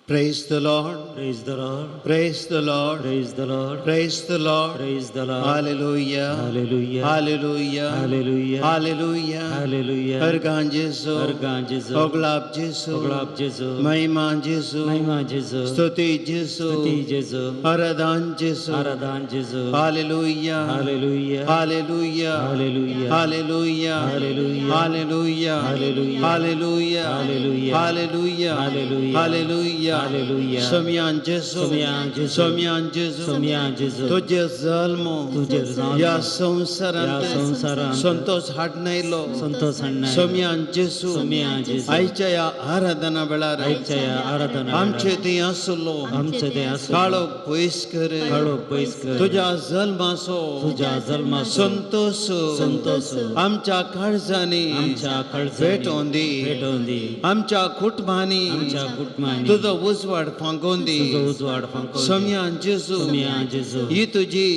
Praise the Lord. Praise the Lord. Praise the Lord. Praise the Lord. Praise the Lord. Praise the Lord. Hallelujah. Hallelujah. Hallelujah. Hallelujah. Hallelujah. Hallelujah. Ergan Jesu. Ergan Jesu. Oglap Jesu. Oglap Jesu. Mahima Jesu. Mahima Jesu. Stuti Jesu. Stuti Jesu. Aradan Jesu. Aradan Jesu. Hallelujah. Hallelujah. Hallelujah. Hallelujah. Hallelujah. Hallelujah. Hallelujah. Hallelujah. Hallelujah. Hallelujah. Hallelujah. Hallelujah. Hallelujah. Hallelujah. Somyan Jesu. Somyan Jesu. Somyan Jesu. Somyan Jesu. तुझे जल्मो तुझे जल्मो या संसारांत या संसारांत संतोष हाडनायलो संतोष हाडनायलो सोम्यान जेसू सोम्यान जेसू आयच्या या आराधना वेळार आयच्या या आराधना आमचे थंय आसलो आमचे थंय आसलो काळोख पयस कर काळोख पयस कर तुझ्या जल्माचो तुझ्या जल्माचो संतोष संतोष आमच्या काळजांनी आमच्या काळजांनी भेटोवन दी भेटोवन दी आमच्या कुटुंबांनी आमच्या कुटुंबांनी तुझो उजवाड फांकोवन दी तुझो उजवाड फांकोवन दी सोम्यान जेसू सोम्यान जेसू ही तुझी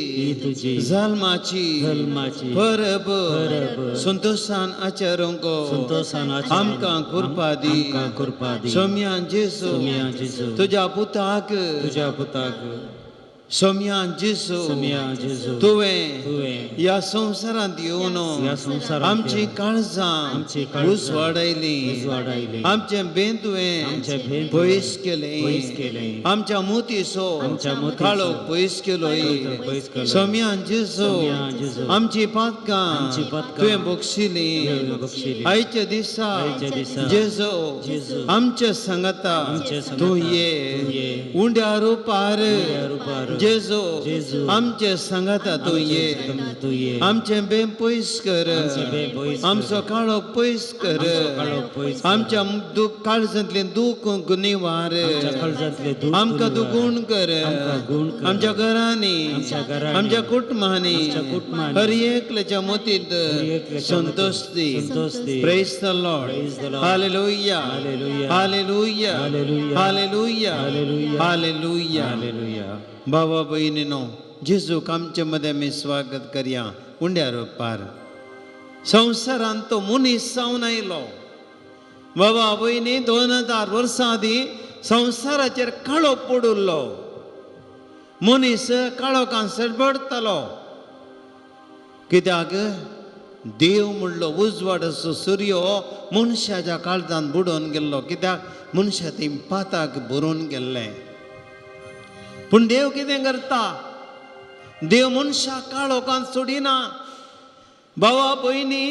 तुझी जल्माची परब संतोषान आचरूंक संतोषान आमकां कृपा दी सोम्यान जेसू तुझ्या पुताक सोम्यान जेसू तुवें ह्या संवसारांत येवन आमची काळजां उजवाडायली आमचे बेन तुवें पयस केलें आमच्या मोतीचो काळोख पयस केलो सोम्यान जेसू आमची पातकां तुवें बक्षिली आयच्या दिसा जेसू आमच्या संगता तूं ये उंड्या रुपार जेजू आमचे संगता तूं ये आमचे बें पयस कर आमचो काळोख पयस कर आमच्या काळजांतले दूख निवार आमकां तूं गूण कर आमच्या घरांनी आमच्या कुटुंबांनी हर एकल्याच्या मोतींत संतोष दी praise the Lord hallelujah hallelujah hallelujah hallelujah बाबा बहिणीनो जेजूक आमचे मध्ये आमी स्वागत करया उंड्या रुपार संवसारांत तो मनीस जावन आयलो बाबा बहिणी 2000 वर्सां आदीं संवसाराचेर काळोख पडुल्लो मनीस काळोखान सडबडतालो कित्याक देव म्हणलो उजवाड असो सूर्य मनशाच्या काळजांत बुडोवन गेल्लो कित्याक मनशा थंय पाताक भरून गेल्ले पूण देव कितें करता देव मनशाक काळोखांत सोडिना भावा भयणी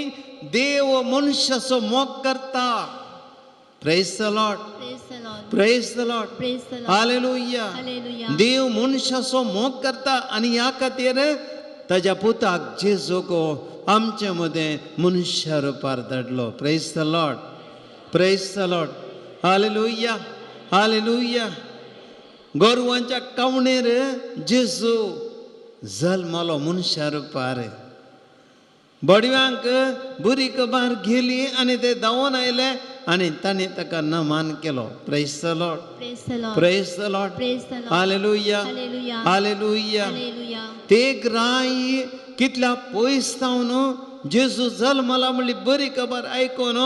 देव मनशाचो मोग करता praise the Lord praise the Lord hallelujah देव मनशाचो मोग करता आनी ह्या खातीर ताच्या पुताक जेजूक आमचे मदें मनशा रुपार धाडलो praise the Lord hallelujah hallelujah गोरवांच्या कावणेर जेजू जल्मलो मनशा रुपार बडव्यांक बुरी कबार गेली आनी ते धांवून आयले आनी तांणी ताका नमान केलो praise the Lord hallelujah hallelujah ते ग्राय कितल्या पयस जावन जेजू जल्मला म्हणली बरी खबर आयकून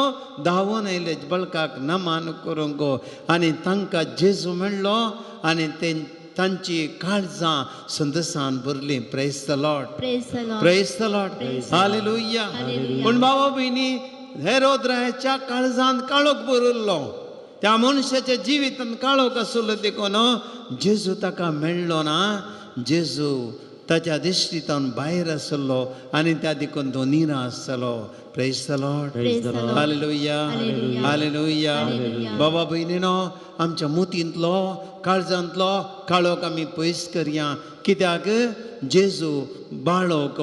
धांवून आयले बळकाक नमान करूंक आनी तांकां जेजू मेळ्ळो आनी ते तांची काळजां संतोशान भरली प्रेज द लॉर्ड हालेलुया पूण भावा भयणी हेरोद्राच्या काळजांत काळोख भरिल्लो त्या मनशाच्या जिवितांत काळोख आसलो देखून जेजू ताका मेळ्ळो ना जेजू ताच्या दिश्टींतल्यान भायर आसलो आनी त्या देखून तो निराशलो praise the Lord hallelujah hallelujah बाबा भयणीनो आमच्या मोतींतलो काळजांतलो काळोख आमी पयस करया कित्याक जेजू बाळोक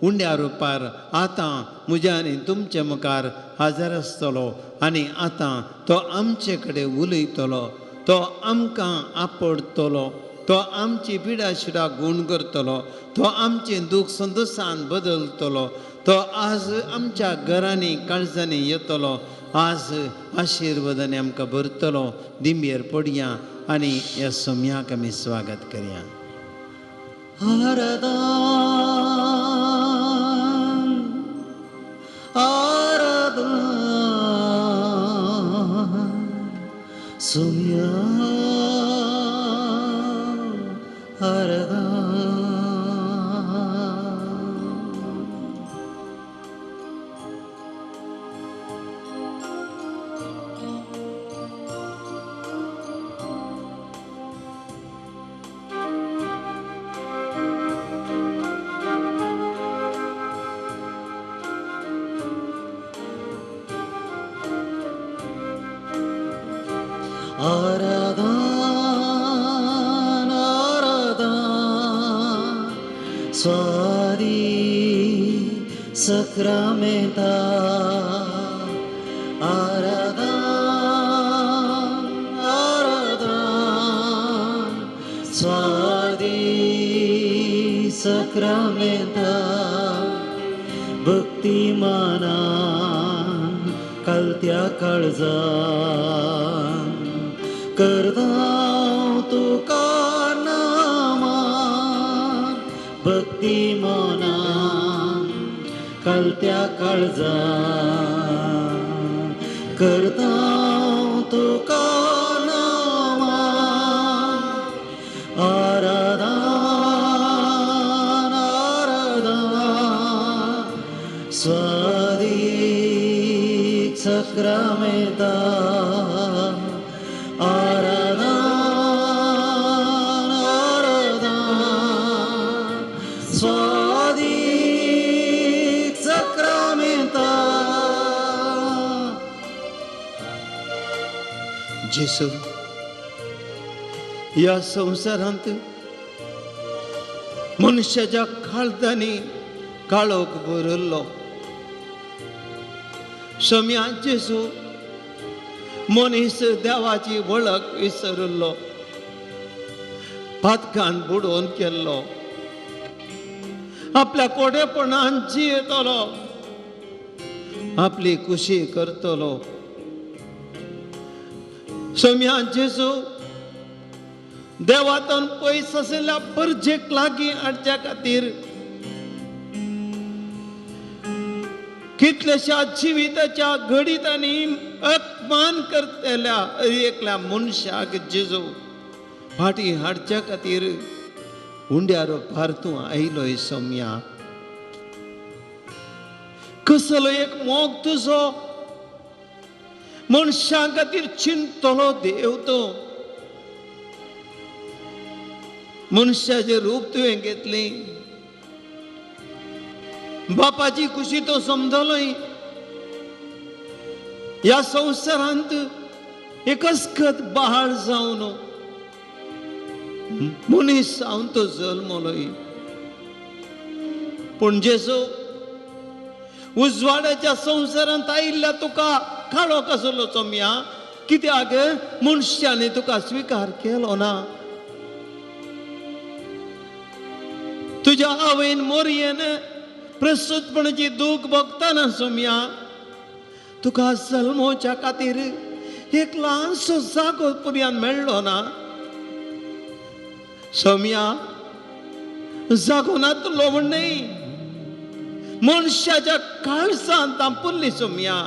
उंड्या रुपार आतां म्हज्या आनी तुमचे मुखार हाजर आसतलो आनी आतां तो आमचे कडेन उलयतलो तो आमकां आपडटलो तो आमची पिडा शिडा गूण करतलो तो आमचे दूख संतोशान बदलतलो तो आज आमच्या घरांनी काळजांनी येतलो आज आशिर्वादाने आमकां भरतलो दिंबेर पडया आनी ह्या सोम्याक आमी स्वागत करया आराधन आराधन सोम्या Sacramenta Aradan Aradan Swadi Sacramenta भक्तिमानान कलत्या काळजान करदांव तुका नामान भक्तिमानान कलत्या काळजान करदांव तुका नामान आराधन आराधन स्वादिक Sacramenta आराधन आराधन स्वादिक Sacramenta जेसू या संवसारांत मनुष्याच्या काळजांनी काळोख भरल्लो शम्यान जेसू मनीस देवाची वळख विसरलो पातकान बुडोवन केल्लो आपल्या कोडेपणान जियेतलो आपली खुशी करतलो शम्यान जेसू देवातून पयस आशिल्ल्या परजेक लागीं हाडच्या खातीर कितल्याशा जिविताच्या घडीतांनी अपमान करतल्या एकल्या मनशाक जेजू फाटी हाडच्या खातीर हुंड्यार भारतूं आयलोय सौम्या कसलो एक मोग तुजो मनशां खातीर चिंतलो देव तो मनशाचें रूप तुवें घेतलें बापाची खुशी तो समजलोय या संवसारांत एकच खत बहाळ जावन मनीस जावन तो जल्मलोय पूण जेजू उजवाड्याच्या संवसारांत आयिल्ल्या तुका काळो कसलो चोम्या कित्याक मनशांनी तुका स्विकार केलो ना तुज्या आवयन मोरयेन प्रस्तुतपणाची दूख भोगतना सोम्या तुका जल्मोवच्या खातीर एक ल्हानसो जागो पर्यंत मेळ्ळो ना सोम्या जागो नातलो म्हण न्ही मनशाच्या काळजांत तांपुल्ली सोम्या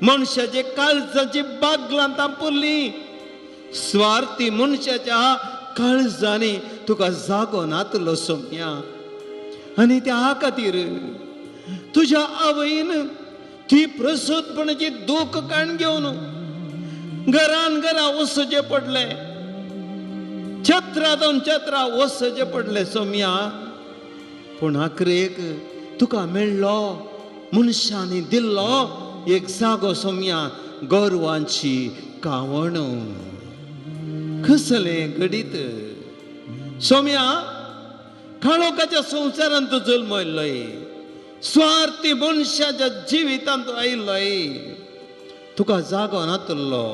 मनशाचे काळजाची बागलां तांपुल्ली स्वार्थी मनशाच्या काळजांनी तुका जागो नातलो सोम्या आनी त्या खातीर तुज्या आवयन ती प्रसूतपणाची दूख काण घेवन घरान घरा वचचें पडलें छत्रांतून छत्रां वचचें पडलें सोम्या पूण आखरेक तुका मेळ्ळो मनशांनी दिल्लो एक जागो सोम्या गौरवांची कावण कसलें घडीत सोम्या काळोखाच्या संवसारांत तूं जल्मयल्लोय स्वार्थी मनशाच्या जिवितांत तूं आयिल्लोय तुका जागो नातलो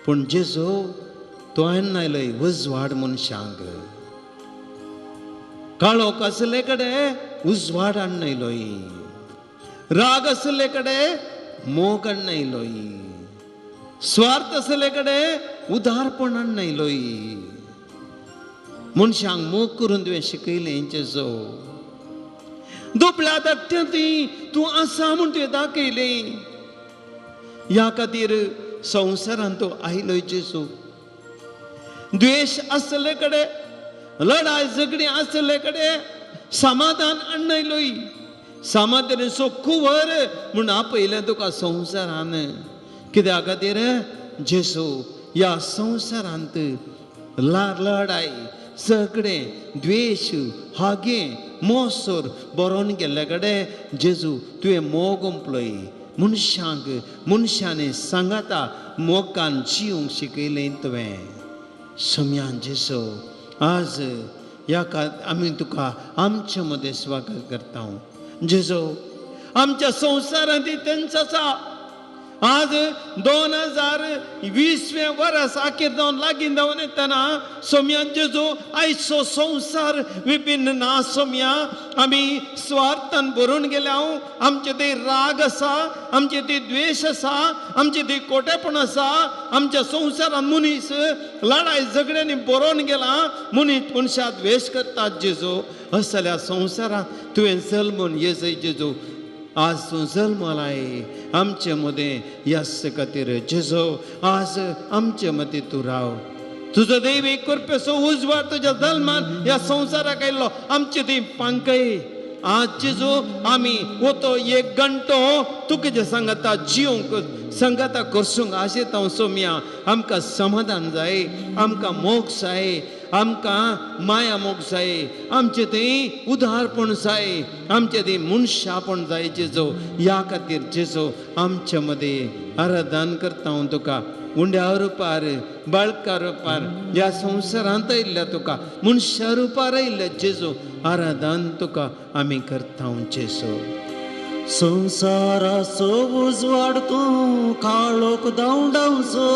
पूण जेजू तूं आयलोय उजवाड मनशांक काळोख आसले कडेन उजवाड हाडनयलोय राग आसले कडेन मोग हाडनयलोय स्वार्थ आसले कडेन उदारपण हाडनयलोय मनशांक मोग करून तुवें शिकयलें जेजू दुबळ्या धाकट्यांनी तूं आसा म्हूण तुवें दाखयलें ह्या खातीर संवसारांत तूं आयलोय जेजू द्वेश आसले कडेन लढाय झगडी आसले कडेन समाधान हाडनयलोय समाधानाचो कुंवर म्हूण आपयलें तुका संवसारान कित्या खातीर जेजू ह्या संवसारांत लढाय झगडे द्वेश हागे मोसोर बरोवन गेल्ले कडेन जेजू तुवें मोग पळय मनशांनी सांगाता मोगान जिवंक शिकयलें तुवें सम्यान जेजू आज ह्या आमी तुका आमचे मदें स्वागत करता जेजो आमच्या संसारांत त्यांचा आसा आज 2020 वर्स अखेर जावन लागीं जावन येतना सोम्या जेजो आयचो संसार विभिन्न ना सोम्या आमी स्वार्थान भरून गेल्या आमचे ते राग आसा आमचे ते द्वेष आसा आमचे ते कोटेपण आसा आमच्या संसारान मनीस लढाई झगड्यांनी बरोवन गेला मनीस मनशा द्वेष करतात जेजो अस जाल्यार संसारात तुवें जल्मून येजय जेजो आज तूं जल्माला आमचे मदें ह्या खातीर जेजो आज आमचे मदीं तूं राव तुजो दैवीक कृपेचो उजवाड तुज्या जल्मान ह्या संवसाराक आयिल्लो आमचे ती पांकय आज जेजो आमी वतो 1 घंटो तुका सांगता जिवंक संगता करसूंक आशेत हांव सोम्या आमकां समाधान जाय आमकां मोग जाय आमकां माया मोग जाय आमचे थंय उदारपण जाय आमचे थंय मनशापण जाय जेजो ह्या खातीर जेजो आमचे मदें आराधन करता हांव तुका उंड्या रुपार बाळका रुपार ह्या संवसारांत आयिल्ल्या तुका मनशा रुपार आयिल्ल्या जेजो आराधन तुका आमी करता हांव जेजो संसाराचो उजवाड तूं काळोख धांवडावचो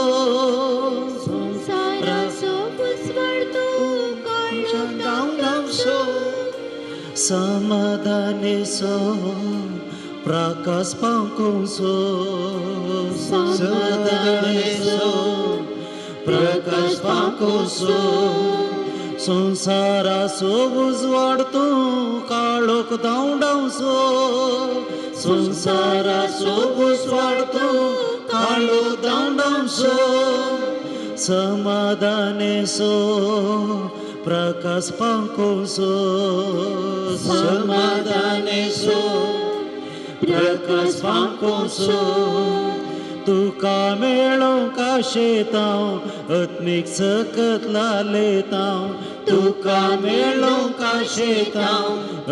संसाराचो उजवाड तूं काळोख धांवडावचो समाधानेचो प्रकाश पावकोवचो समाधानेचो प्रकाश पावकोवचो संसाराचो उजवाड तूं काळोख धांवडावचो संसाराचो उजवाड तूं काळोख धांवडावचो समाधानेचो प्रकाश पावकोवचो समाधानेचो प्रकाश पावकोवचो तुका मेळोवंक आशेत हांव अत्मीक सकत लालेत हांव तुका मेळोवंक आशेत हांव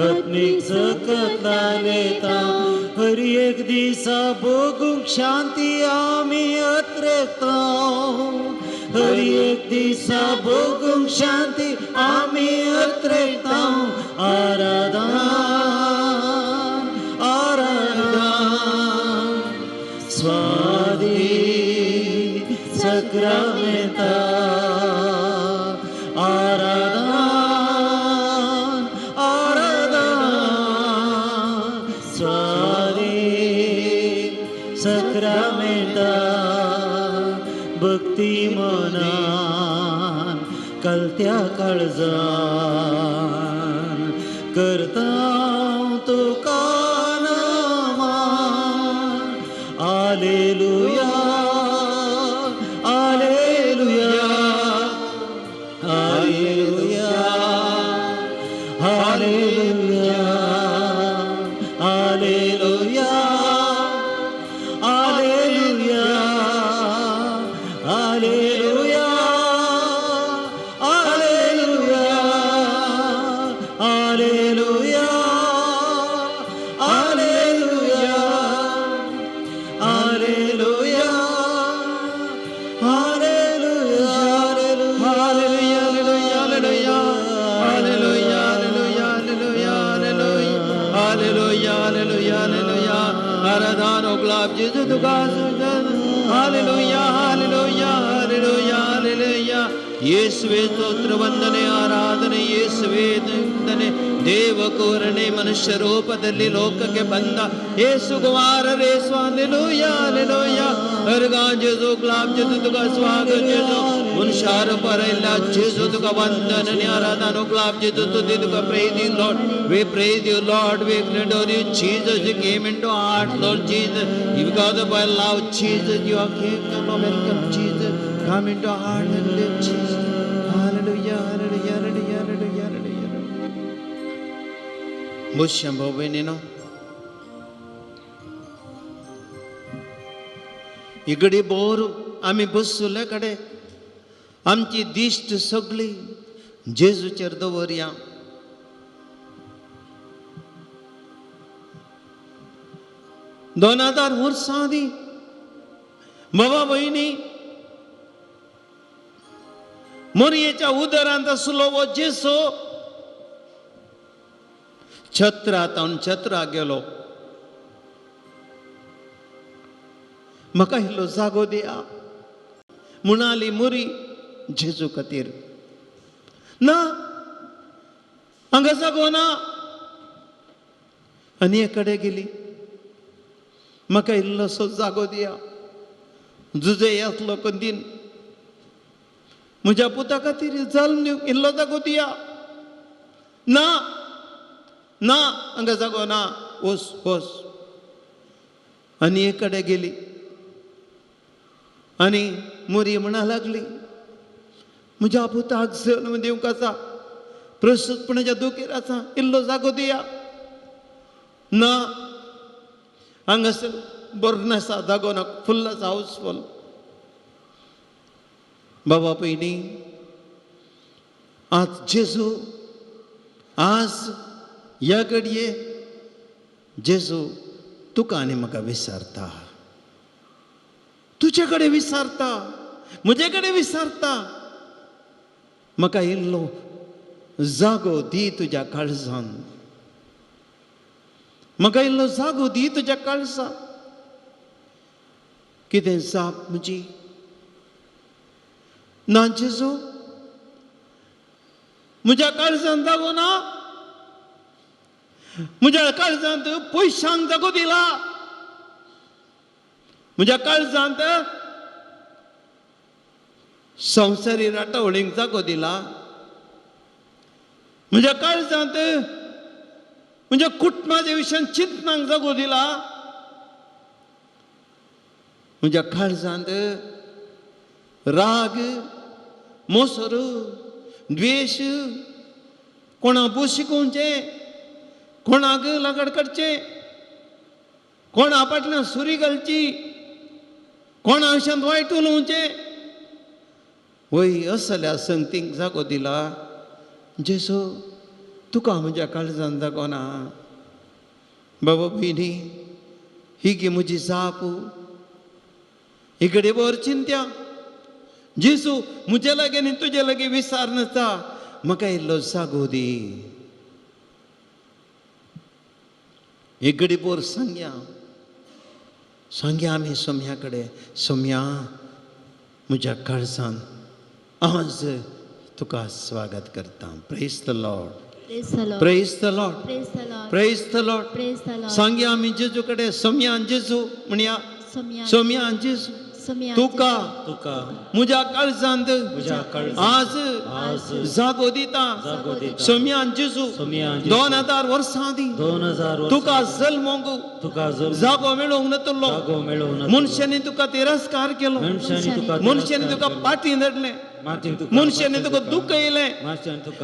अत्मीक सकत लालेत हांव हर एक दिसा भोगूंक शांती आमी अत्रेता हर एक दिसा भोगूंक शांती आमी अत्रेता आराधन आराधन स्वादी सक्रामेंता आराधन आराधन स्वादी सक्रामेंता भक्ती मनान कलत्या काळजान करता तुका Alleluia, Alleluia, Alleluia, Alleluia, Alleluia, Alleluia, Alleluia, Alleluia, Alleluia. Jesus to God, Hallelujah, Hallelujah, Hallelujah, Hallelujah. ಯೇಸುವೆ ಸ್ತೋತ್ರ ವಂದನೆ ಆರಾಧನೆ ಯೇಸುವೆ ವಂದನೆ ದೇವಕೂರನೆ ಮನುಷ್ಯ ರೂಪದಲ್ಲಿ ಲೋಕಕ್ಕೆ ಬಂದ ಯೇಸು ಕುಮಾರರೇ ಸ್ವಾಲೆಲೂಯಾ ಲೆಲೂಯಾ अर्गा जेजो गुलाब जेजो तुका स्वागत जेजो मनशार पर इल्ला जेजो तुका वंदन आणि आराधन गुलाब जेजो तुझे तुका praise you Lord we praise you Lord we adore you Jesus you came into our heart Lord Jesus you got the by love Jesus you are king and welcome Jesus come into our heart and live Jesus hallelujah hallelujah hallelujah hallelujah hallelujah Musham bobenino इगडी बोर आम्ही बसले कडे आमची दिश्ट सगळी जेजूचेर दवरया दोन हजार वर्सां आदी बाबा भयणी मोरयेच्या उदरांत आसलो वो जेसो छत्रा गेलो. म्हाका इल्लो जागो दिया म्हणाली मुरी जेजू खातीर. ना हांगा जागो ना. आनी एकडे गेली. म्हाका इल्लोसो जागो दिया, जुजे येतलो कंदीन. म्हज्या पुता खातीर जल्म दिवंक इल्लो जागो दिया. ना ना हांगा जागो ना. वस वस. आनी एकडे गेली. आनी मुरी म्हणा लागली, म्हज्या पुताक जल्म दिवंक आसा, प्रस्तुतपणाच्या दुखेर आसा, इल्लो जागो दिया. ना हांगासर बरो नासा, जागो ना, फुल्ल आसा, हाऊसफुल. बाबा पयली आज जेजू, आज ह्या घडये जेजू तुका आनी म्हाका विचारता. तुजे कडेन विचारता, म्हजे कडेन विचारता, म्हाका इल्लो जागो दी तुज्या काळजान. म्हाका इल्लो जागो दी तुज्या काळजान. कितें जाप म्हजी? ना जेजू, म्हज्या काळजान जागो ना. म्हज्या काळजांत पयशांक जागो दिला. म्हज्या काळजांत संवसारी राटावळींक जागो दिला. म्हज्या काळजांत म्हज्या कुटुंबाच्या विशयान चिंतनाक जागो दिला. म्हज्या काळजांत राग, मोसर, द्वेष, कोणा बुशिकोवचे, कोणाक लागड करचे, कोणा फाटल्यान सुरी घालची, कोणा विशयान वायट उलोवचे, वय असल्या संगतीक जागो दिला. जेजू तुका म्हज्या काळजान जागो ना. बाबा भयणी, ही गे म्हजी जाप. ही घडी बर चिंत्या. जेजू म्हजे लागीं आनी तुजे लागीं विचार नासता, म्हाका इल्लो जागो दी. एक घडी बर सांगया आमी सोम्या कडेन, सोम्या म्हज्या काळजान आज तुका स्वागत करता. Praise the Lord. Praise the Lord. Praise the Lord. सांगया आमी जेजू कडेन, सोम्या जेजू म्हणया, सोम्या जेजू तुका म्हज्या काळजांत आज जागो दिता. सोम्या जेजू 2000 वर्सां आदी तुका जल्मोंक जागो मेळोंक नातलो. मनशांनी तुका तिरस्कार केलो, मनशांनी तुका पाटी धरले, मनशांनी तुका दुःख येयलें,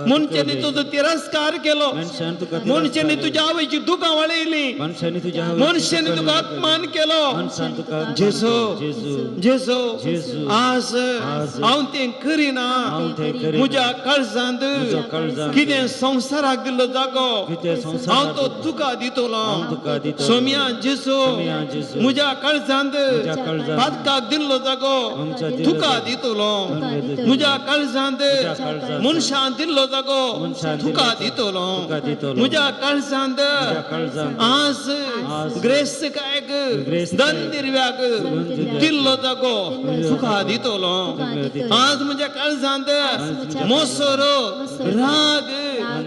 मनशांनी तुजो तिरस्कार केलो, मनशांनी तुज्या आवयची दुखां वाडयली, मनशांनी तुका अपमान केलो. जेजू जेजू आज हांव तें करिना. म्हज्या काळजांत कितें संवसाराक दिल्लो जागो हांव तो तुका दितलो. सोम्या जेजू म्हज्या काळजांत पातकाक दिल्लो जागो तुका दितलो. म्हज्या काळजांत मनशान दिल्लो जागो तुका दितलो. म्हज्या काळजांत आज ग्रेस्तकायक दंदिरव्याक दिल्लो जागो तुका दितलो. आज म्हज्या काळजांत मोसर, राग,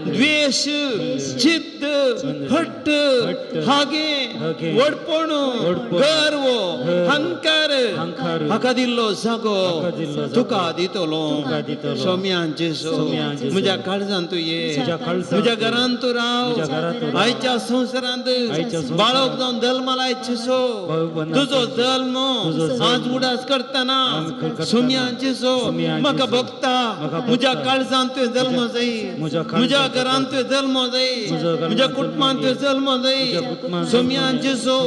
द्वेष, जिद्द, हट्ट, हागे, वडपण, गर्व, अहंकार हाका दिल्लो जागो तुका दितलो. सोम्या जेजू म्हज्या काळजांत तूं ये, म्हज्या घरांत तूं राव. आयच्या संवसारांत बाळक जावन जल्मा लायचो, तुजो जल्म आज उडास करतना सोम्या जेजू म्हाका भोगता. म्हज्या काळजांत तुवें जल्म जाय, म्हज्या घरांत तुवें जल्म जाय, म्हज्या कुटुंबांत तुवें जल्म जाय. सोम्या जेजो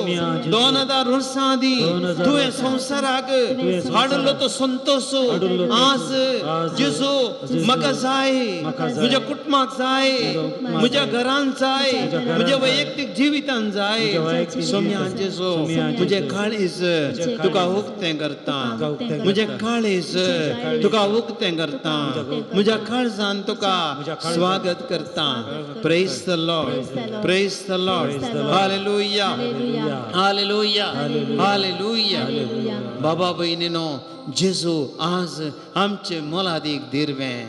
2000 वर्सां आदी तुवें संवसाराक हाडलो तो संतोष आज जेजो म्हाका जाय म्हज्या कुटुंबाक जाय म्हज्या घरांत जाय म्हज्या वैयक्तीक जिवितांत जाय सोम्या जेजो म्हजे काळीज तुका उक्तें करता म्हजे काळीज तुका उक्तें करता म्हज्या काळजान तुका स्वागत करता praise the Lord praise the Lord hallelujah hallelujah hallelujah बाबा भयणीनो जेजू आज आमचे मोलादीक दिरवें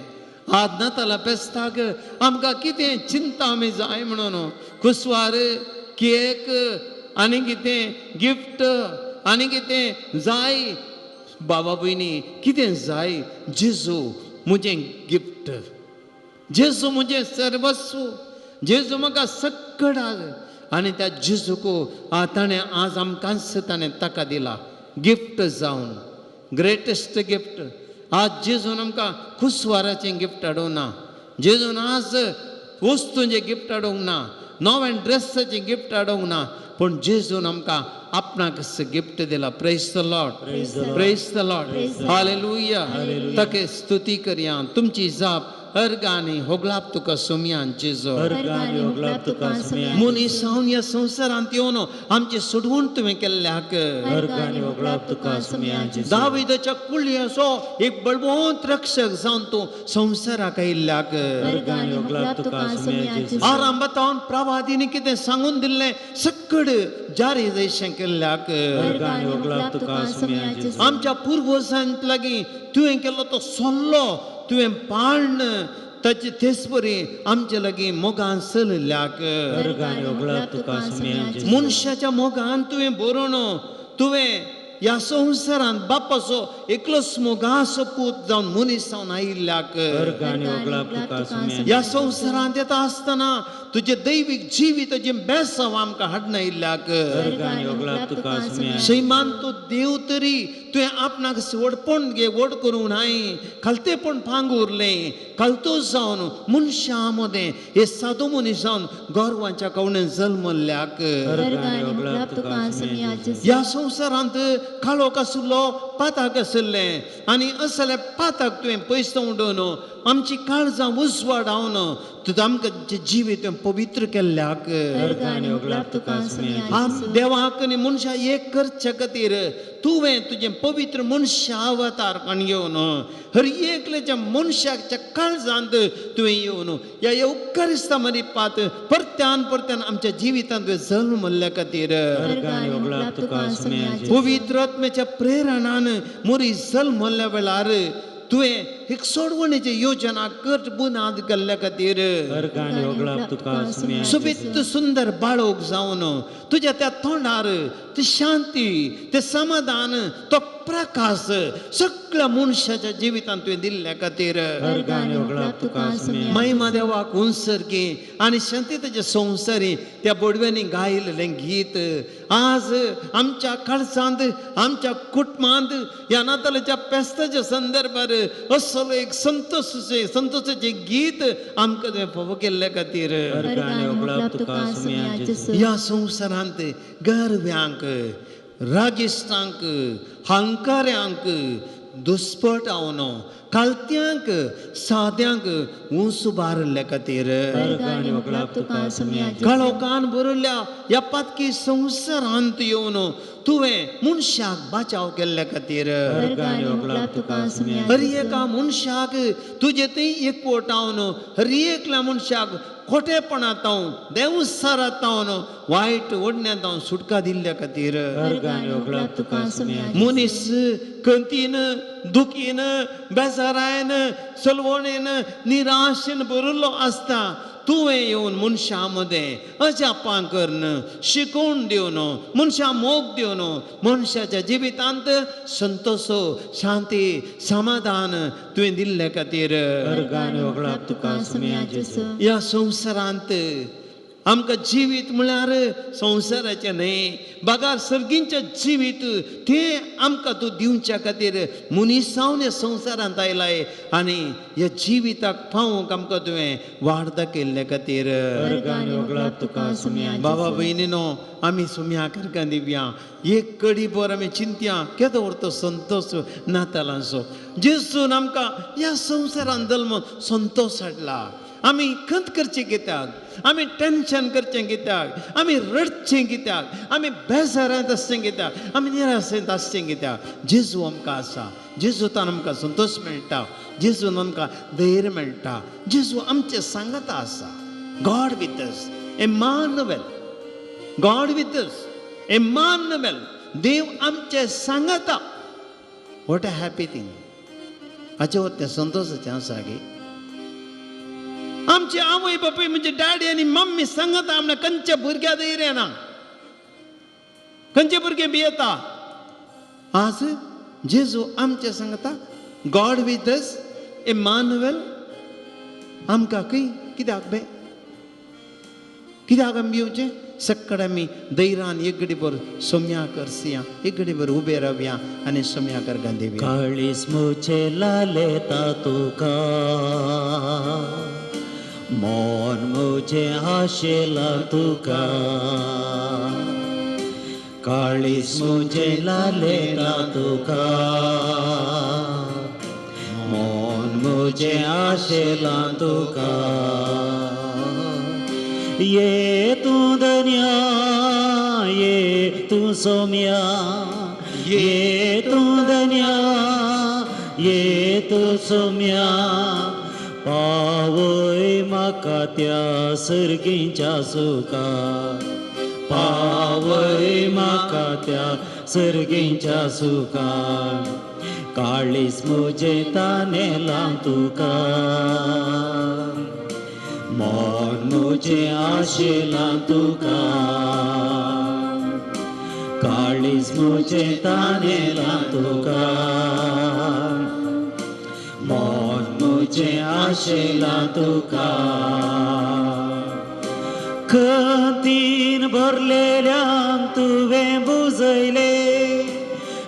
आज नाताला पेस्ताक आमकां कितें चिंता आमी जाय म्हणून कुसवार केक आनी कितें गिफ्ट आनी कितें जाय बाबा भयणी कितें जाय जेजू म्हजें गिफ्ट जेजू म्हजें सर्वस्व जेजू म्हाका सक्कड आनी त्या जेजूको ताणें आज आमकांच ताणें ताका दिला गिफ्ट जावन ग्रेटेस्ट गिफ्ट आज जेजून आमकां कुसवाराचें गिफ्ट हाडूंक ना जेजून आज वस्तूंचें गिफ्ट हाडूंक ना नवें ड्रेसाचें गिफ्ट हाडूंक ना पूण जेजून आमकां आपणाक गिफ्ट दिला praise the Lord praise the Lord hallelujah ताके स्तुती करया तुमची जाप अर्गानी होगलाप तुका सोम्यान जेजो मनीस हांव ह्या संवसारांत येवन आमचे सोडवून तुवें केल्ल्याक दाविदाच्या कुळयाचो एक बळवंत रक्षक जावन तूं संवसाराक आयिल्ल्याक आरंभातावन प्रवादिनी कितें सांगून दिल्लें सक्कड जारी जैशें केल्ल्याक आमच्या पुर्वजांत लागीं तुवें केल्लो तो सल्लो तुवें पाळण ताचे तेच परी आमचे लागीं मोगान चलल्याक मनशाच्या मोगान तुवें बरोवन तुवें ह्या संवसारांत बापाचो एकलोच मोगाचो पूत जावन मनीस जावन आयिल्ल्याक ह्या संवसारांत येता आसतना तुजें दैवीक जिवीताचें बेसांव आमकां हाडून आयिल्ल्याक सैमान तूं देव तरी तुवें आपणाक वडपण वड करूं नाय खालतेपण पांगुरलें खालतो जावन मनशा मदें हे सादो मनीस जावन गोरवांच्या कवणें जल्मल्ल्याक ह्या संवसारांत काळोख आसलो पाताक आसलें आनी असले पाताक तुवें पयस उडोवन आमची काळजां उजवाडावन तुवें आमकां जिवीत पवित्र केल्ल्याक देवाक आनी मनशा एक करचे खातीर तुवें तुजें पवित्र मनशा अवतार घेवन हर एकल्याच्या मनशाच्या काळजांत तुवें येवन ह्या उपकारिस्ता मरिपात परत्यान परत्यान आमच्या जिवितांत तुवें जल्मल्ल्या खातीर पवित्र आत्म्याच्या प्रेरणान मोरी जल्मल्ल्या वेळार तुवें एक सोडवणेची योजना कर बुनाद केल्ल्या खातीर सुबीत सुंदर बाळोक जावन तुज्या त्या तोंडार ती शांती ते समाधान तो प्रकाश सगळ्या मनशाच्या जिवितांत तुवें दिल्ल्या खातीर महिमा देवाक उंसर्गी आनी शांतीतेच्या संवसारी त्या बोडव्यांनी गायिल्लें गीत आज आमच्या काळजांत आमच्या कुटुंबांत ह्या नातालाच्या पेस्ताच्या संदर्भार असलो एक संतोषाचें गीत आमकां तुवें फावो केल्ल्या खातीर ह्या संवसारांत गरव्यांक रागिश्टांक हांकार्यांक दुस्पटावन कालत्यांक साद्यांक उंच बारल्या खातीर काळोखान भरिल्ल्या ह्या पातकी संवसारांत येवन तुवें मनशाक बाचाव केल्ल्या खातीर हर एका मनशाक तुजे थंय एकवटावन हर एकल्या मनशाक खोटेपणांतावन देवसारांतावन वायट ओडण्यांतावन सुटका दिल्ल्या खातीर मनीस खंतीन दुखीन बेजारायन चलवणेन निराशेन भरिल्लो आसता तुवें येवन मनशा मदें अजापां करन शिकोवन दिवन मनशा मोग दिवन मनशाच्या जिवितांत संतोष शांती समाधान तुवें दिल्ल्या खातीर ह्या संवसारांत आमकां जिवीत म्हळ्यार संवसाराचें न्हय, बागार सर्गींचें जिवीत तें आमकां तूं दिवच्या खातीर मुनिसांवन ह्या संवसारांत आयलाय आनी ह्या जिविताक पावोवंक आमकां तुवें वाट दाखयल्ले खातीर वर्गांनी वगळाक तुका सुम्या बाबा भयणीनो आमी सुम्या करका दिवया एक कडी भर आमी चिंतया केदो व्हरतो संतोष नातालांचो. जेजून आमकां ह्या संवसारांत जल्म संतोष हाडला. आमी खंत करचें कित्याक, आमी टेन्शन करचें कित्याक, आमी रडचें कित्याक, आमी बेजारांत आसचें कित्याक, आमी निराशेंत आसचें कित्याक. जेजू आमकां आसा. जेजूतान आमकां संतोष मेळटा. जेजून आमकां धैर्य मेळटा. जेजू आमचे सांगाता आसा. God with us, Emmanuel. God with us, Emmanuel. देव आमचे सांगाता. What a happy thing. हाचे वरते संतोषाचें आसा गे. आमचे आवय बापूय म्हणजे डॅडी आनी मम्मी सांगता आमकां खंयच्या भुरग्या धैर्य ना, खंयचे भुरगे भियेता. आज जेजू आमचे सांगता गॉड विथ अस, एमानुएल. आमकां खंय कित्याक बे, कित्याक आमी भिवचें. सक्कड आमी धैर्यान एक घडी भर सोम्या करसिया, एक घडी भर उबे रावया आनी सोम्या कर गांदेवया. काळीस मुझे लालेता तुका, मोन मुझे आशेला तुका. काळीस मुझे लालेता तुका, मोन मुझे आशेला तुका. ये तू दनिया, ये तू सोम्या, ये तू दनिया, ये तू सोम्या. पावय म्हाका त्या सर्गीच्या सुखाक, पावय म्हाका त्या सर्गीच्या सुखाक. काळीस मुझे तानेला तुका, मोन मुझे आशेला तुका. काळीस मुझे तानेला तुका, मोन मुझे आशेला तुका. खंतीन भरलेल्यांक तुवें बुजयले,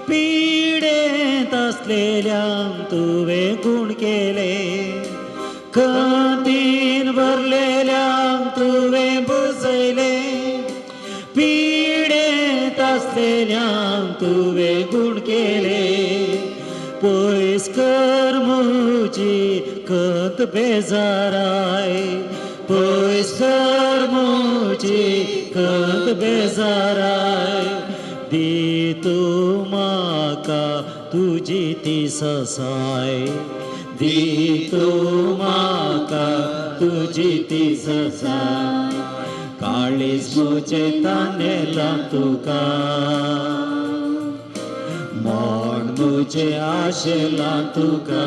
पिडेंत आसलेल्यांक तुवें गूण केले. खंतीन भरलेल्यांक तुवें बुजयले, पिडेंत आसलेल्यांक तुवें गूण केले. पयस कर म्हजी खंत बेजाराय, पयस कर म्हजी खंत बेजाराय. दी तूं म्हाका तुजी ती ससाय, दी तूं म्हाका तुजी ती ससाय. काळीस मुझे तानेला तुका, मोन मुझे आशेला तुका.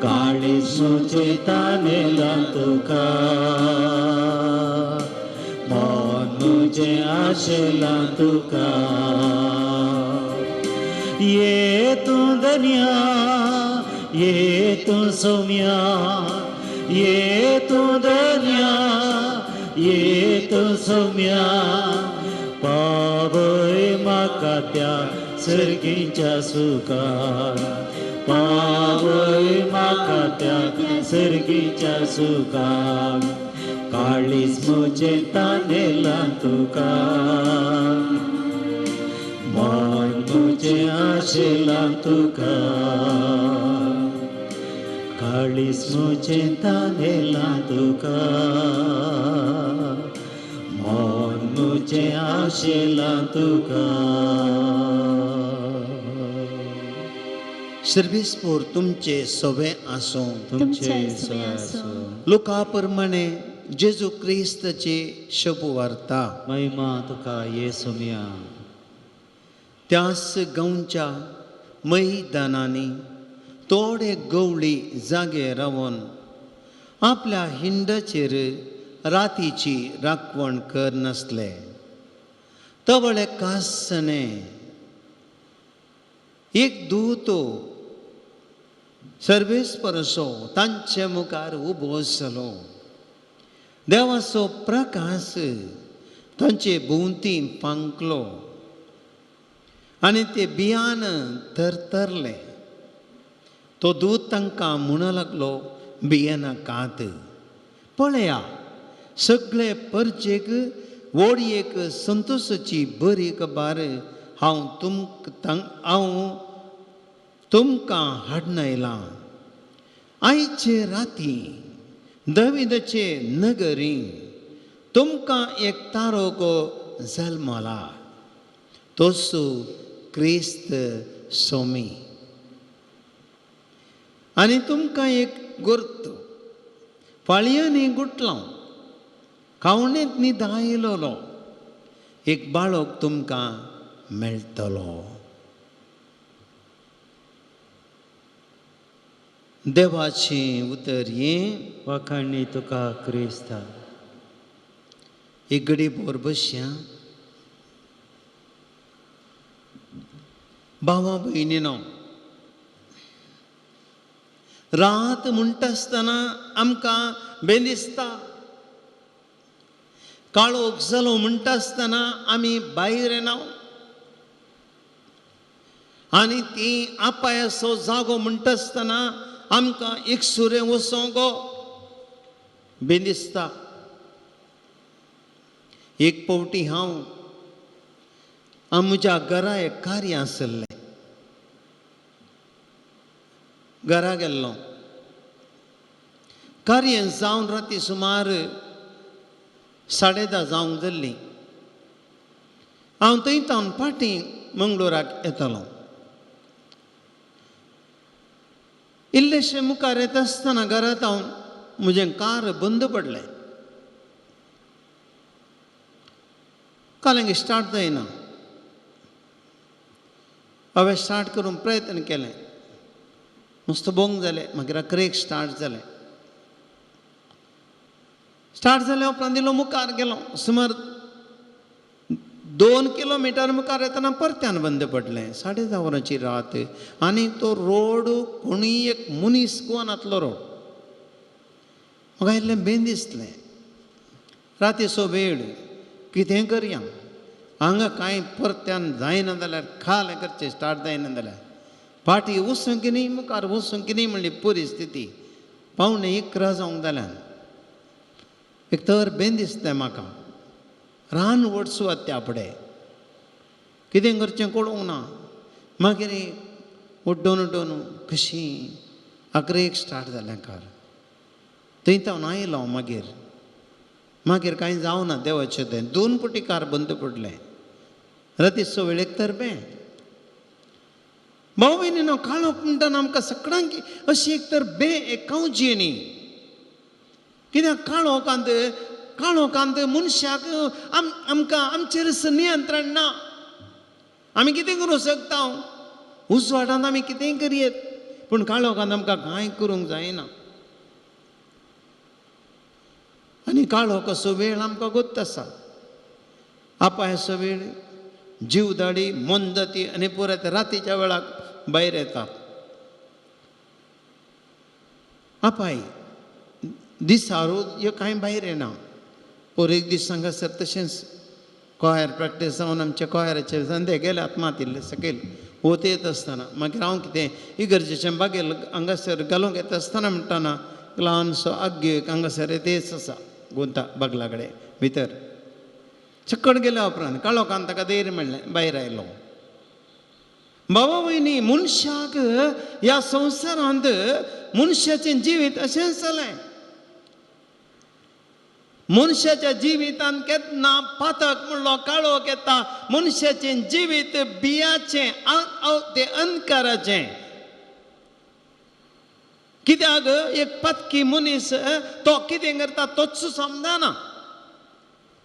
काळीस मुझे तानेला तुका, मोन मुझे आशेला तुका. ये तू दनिया, ये तू सोम्या, ये तू दनिया, ये तू सोम्या. पावय म्हाका त्या सर्गीच्या सुखाक, पावय म्हाका त्या सर्गीच्या सुखाक. काळीस मुझे तानेला तुका, मोन मुझे आशेला तुका. काळीस मुझे तानेला तुका, मोन मुझे आशेला तुका. सर्वेस्पोर तुमचे सवे आसूं. तुमचे सवे आसूं. लोका प्रमाणे जेजू क्रिस्ताची शोभ वार्ता. महिमा तुका येसुम्या. त्याच गांवच्या मैदानांनी थोडे गवळी जागे रावन आपल्या हिंडाचेर रातीची राखवण करनासले. तवळे कासने एक दूत सर्वेस्परसो तांचे मुखार उबो जालो देवाचो प्रकाश तांचे भोवती पांकलो आनी ते भियान तरतरले. तो दूत तांकां म्हणूं लागलो, भियेनाकात. पळया, सगळे परचेक वोडयेक संतोशाची बरी खबर हांव तुमकां हाडून आयलां. आयचे राती दाविदाचे नगरी तुमकां एक तारोको जल्मला. तोच क्रिस्त सोमी. आनी तुमकां एक गुर्त फाळयांनी गुटलो खावणेंत न्हिद आयलोलो एक बाळक तुमकां मेळटलो. देवाचें उतर हें. वखाणी तुका क्रिस्ता. एक घडी बोर बसया. भावा भयणीनो, रात म्हणटा आसतना आमकां भेंद दिसता. काळोख जालो म्हणटा आसतना आमी भायर येना आनी ती आपायाचो जागो म्हणटा आसतना आमकां एक सुरे वसोंक भेंद दिसता. एक पावटी हांव म्हज्या घरा एक कार्य आसलें. घरा गेल्लो. कार्य जावन राती सुमार 10:30 जावंक जाल्ली. हांव थंयच्यान फाटीं मंगळूराक येतालो. इल्लेशें मुखार येता आसतना घरांत हांव म्हजें कार बंद पडलें. कालेंगे स्टार्ट जायना. हांवें स्टार्ट करून प्रयत्न केलें. नुस्तें बोंग जालें. मागीर क्रेक स्टार्ट जालें. स्टार्ट जाल्या उपरांत इल्लो मुखार गेलो. सुमार 2 किलोमीटर मुखार येतना परत्यान बंद पडलें. 10:30 वरांची रात आनी तो रोड कोणूय एक मनीस गोवानातलो रोड. म्हाका इल्लें भेंद दिसलें. रातीचो वेळ कितें करया. हांगा कांय परत्यान जायना जाल्यार खाल करचें स्टार्ट जायना जाल्यार फाटीं वचूंक न्ही मुखार वचूंक न्ही म्हणली परिस्थिती. 11:45 जावंक जाल्यार एक तर भेंद दिसता म्हाका. रान वडसूं त्या फुडें कितें करचें कळूंक ना. मागीर उड्डोन कशी 11:00 स्टार्ट जालें कार. थंयच्यान आयलो. मागीर कांय जावना देवाचें तें. 2 फावटी कार बंद पडलें. रातीचो वेळ एक तर बें. भाव भयणीनो, काळोख म्हणटाना आमकां सगळ्यांक अशी एक तर बें एक कावजी न्ही. कित्याक काळोखांत मनशाक आमकां आमचेर नियंत्रण ना. आमी कितें करूं शकता. उजवाडांत आमी कितेंय करयेत पूण काळोखांत आमकां कांय करूंक जायना. आनी काळोख असो वेळ आमकां गोत्त आसा. आपायाचो वेळ जीवदाडी मन जाती आनी परत रातीच्या वेळाक भायर येता. आपाय दिसा रोज ह्यो कांय भायर येना. और एक दीस हांगासर तशेंच कोयर प्रॅक्टीस जावन आमच्या कोयराचे संदे गेल्यात मातिल्ले सकयल वत येत आसतना मागीर हांव कितें इगर्जेच्या बागेल हांगासर घालूंक येता आसतना म्हणटाना ल्हानसो आग्यो एक हांगासर येतेच आसा गोंता बागला कडेन भितर. चक्कड गेल्या उपरांत काळोखान ताका धैर्य मेळ्ळें. भायर आयलो. भावा भयणी, मनशाक ह्या संवसारांत मनशाचें जिवीत अशेंच जालें. मनशाच्या जिवितांत केन्ना पातक म्हणलो काळोख येता. मनशाचें जिवीत बियाचें ते अंधकाराचें. कित्याक एक पातकी मनीस तो कितें करता तोच समजना.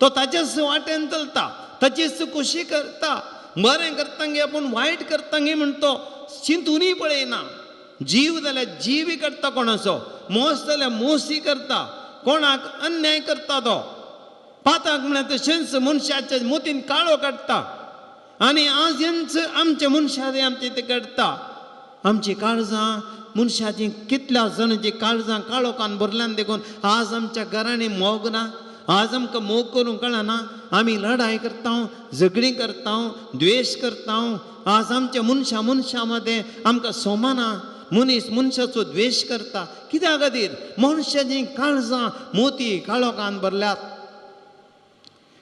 तो ताचेच वाटेन चलता. ताचीच खोशी करता. बरें करता गे पूण वायट करता गे म्हण तो चिंतूनय पळयना. जीव जाल्यार जीवय करता कोणाचो. मोस जाल्यार मोसय करता. कोणाक अन्याय करता तो. पातक म्हळ्यार तशेंच मनशाच्या मोतीन काळो काडटा. आनी आज आमच्या मनशांनी आमचे ते करता. आमची काळजां मनशाची कितल्या जाणांची काळजां काळोखान भरल्यान देखून आज आमच्या घरांनी मोग ना. आज आमकां मोग करूंक कळना. आमी लढाई करता, झगडीं करता, द्वेश करता. आज आमच्या मनशा मदें आमकां सोमाना. मनीस मनशाचो द्वेश करता. कित्या खातीर? मनशाची काळजां मोती काळोखान भरल्यात.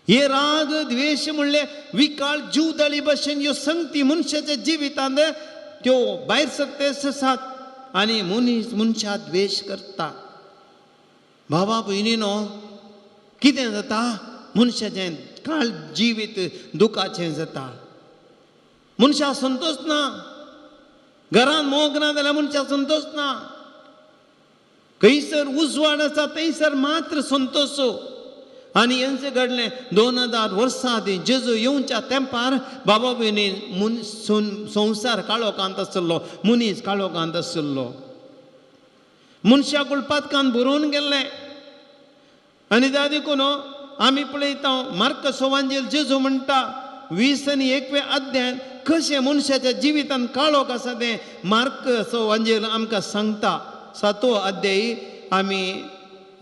हे राग द्वेश म्हणले विकाळ जीवदाळी भशेन ह्यो संगती मनशाच्या जिवितांत त्यो भायर सरतेस आसात आनी मनीस मनशा द्वेश करता. बाबा भयणीनो, कितें जाता? मनशाचें काळ जिवीत दुखाचें जाता. मनशा संतोश ना. घरान मोग ना जाल्यार मनशा संतोश ना. खंयसर उजवाड आसा थंयसर मात्र संतोश. आनी हेंचे घडलें 2000 वर्सां आदीं जेजू येवच्या तेंपार बाबा भयणी संवसार काळोखांत आसलो, मनीस काळोखांत आसलो. मनशाक उल्पादकान बरोवन गेल्लें. आनी त्या देखून आमी पळयता मार्क सुवांजेर जेजू म्हणटा 20 आनी 21 अध्यायान कशें मनशाच्या जिवितांत काळोख आसा तें मार्क सुवांजेर आमकां सांगता. 7वो अध्याय आमी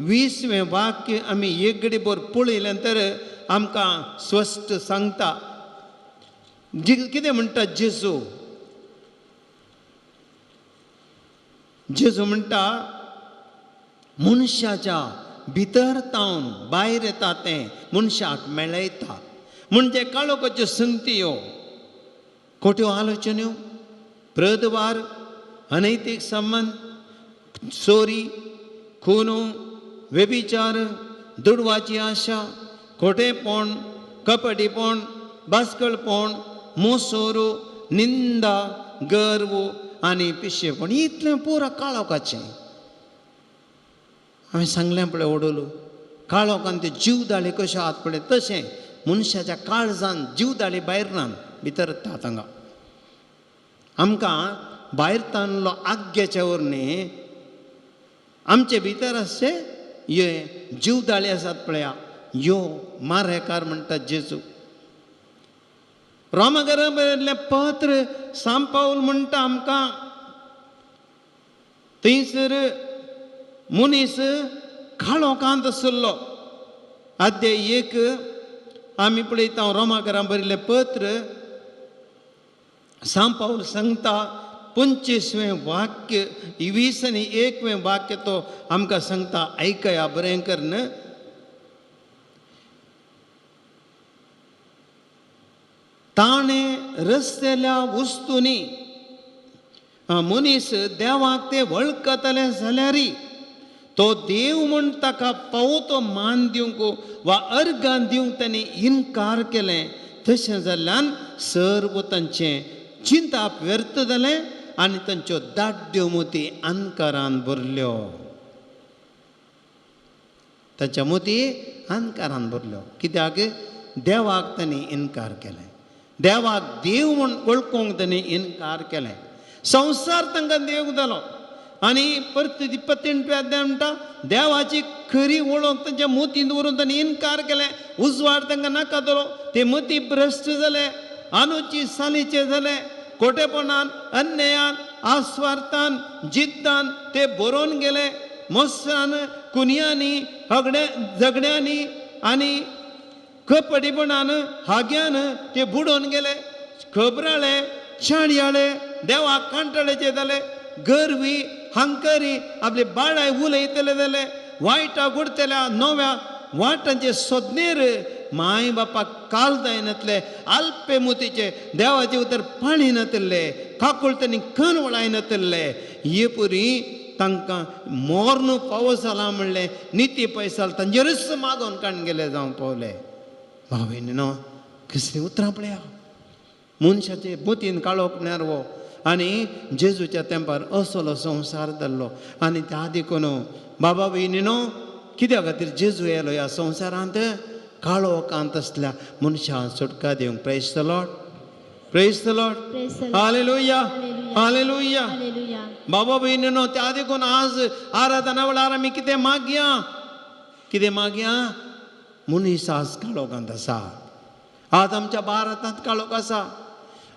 20वें वाक्य आमी एक घडी भर पळयलें तर आमकां स्पश्ट सांगता. कितें म्हणटा जेजू? जेजू म्हणटा मनशाच्या भितर तावन भायर येता तें मनशाक मेळयता. म्हणजे काळोखाच्यो संगती ह्यो खोट्यो आलोचन्यो, प्रदवार, अनैतीक संबंध, चोरी, खून, व्यभिचार, दुडवाची आशा, खोटेपण, कपटीपण, बास्कळपण, मोसोर, निंदा, गर्व आनी पिशेपण इतलें पुरो काळोखाचें. हांवें सांगलें पळय ओडोलू, काळोखान ते जीवदाळे कशे आहात पळय तशें मनशाच्या काळजान जीवदाळे भायर नान भितर येतात. हांगा आमकां भायर ताणलो आग्याच्या वरणे आमचे भितर अशे हे जीवदाळे आसात पळया, ह्यो मारेकार म्हणटात जेजू. रोमाकारांतलें पत्र सांत पाऊल म्हणटा आमकां थंयसर मनीस काळोखांत आसलो. अध्याय 1 आमी पळयता रोमाकारांक बरयल्लें पत्र सांत पाऊल सांगता 25वें वाक्य 20 आनी 1वें वाक्य तो आमकां सांगता. आयकया बरें करून. ताणें रचलेल्या वस्तूंनी मनीस देवाक ते वळखतले जाल्यार तो देव म्हूण ताका पावतो मान दिवंक वा अर्गां दिवंक ताणें इन्कार केलें. तशें जाल्ल्यान सर्व तांचें चिंताप व्यर्थ जालें आनी तांच्यो दाड्ड्यो मोती अंधकारान भरल्यो. तांच्या मोती अंधकारान भरल्यो. कित्याक? देवाक ताणें इन्कार केलें. देवाक देव म्हूण वळखूंक ताणें इन्कार केलें. संवसार तांकां देव जालो आनी परत 25वें अध्याय म्हणटा देवाची खरी वळख तांच्या मोतीन दवरून ताणें इन्कार केलें. उजवाड तांकां नाका जालो. ते मोती भ्रश्ट जाले, अनुची सालीचे जाले. खोटेपणान, अन्यायान, आस्वार्थान, जिद्दान ते बरोवन गेले. मोसान, कुनियांनी, झगड्यांनी आनी कपटीपणान, हाग्यान ते बुडोवन गेले. खबराळे, शाणयाळे, देवाक कांटाळेचे जाले. गरवी, हंकारी, आपले बाळाय उलयतले जाले. वायटाक उडतल्या नव्या वाटांचे सोदनेर माय बापाक काल जायनातले. अल्पे मोतीचे देवाचे उतर पाणी नातले. काकुळतांनी कण वळायनातले. हे परी तांकां मोर्न पावस जाला म्हणलें निती पयसाल तांचेरच मागोवन काण गेले जावं पावले. भावेनो कसलीं उतरां पळया. मनशाचे मोतीन काळोख म्हळ्यार वो. आनी जेजूच्या तेंपार असलो संवसार जाल्लो. आनी त्या देखून बाबा भयणीनो कित्या खातीर जेजू येयलो ह्या संवसारांत? काळोखांत असल्या मनशां सुटका दिवंक. Praise the Lord, praise the Lord, hallelujah, hallelujah. बाबा भयणीनो त्या देखून आज आराधना वेळार आमी कितें मागया? कितें मागया? मनीस आज काळोखांत आसा. आज आमच्या भारतांत काळोख आसा.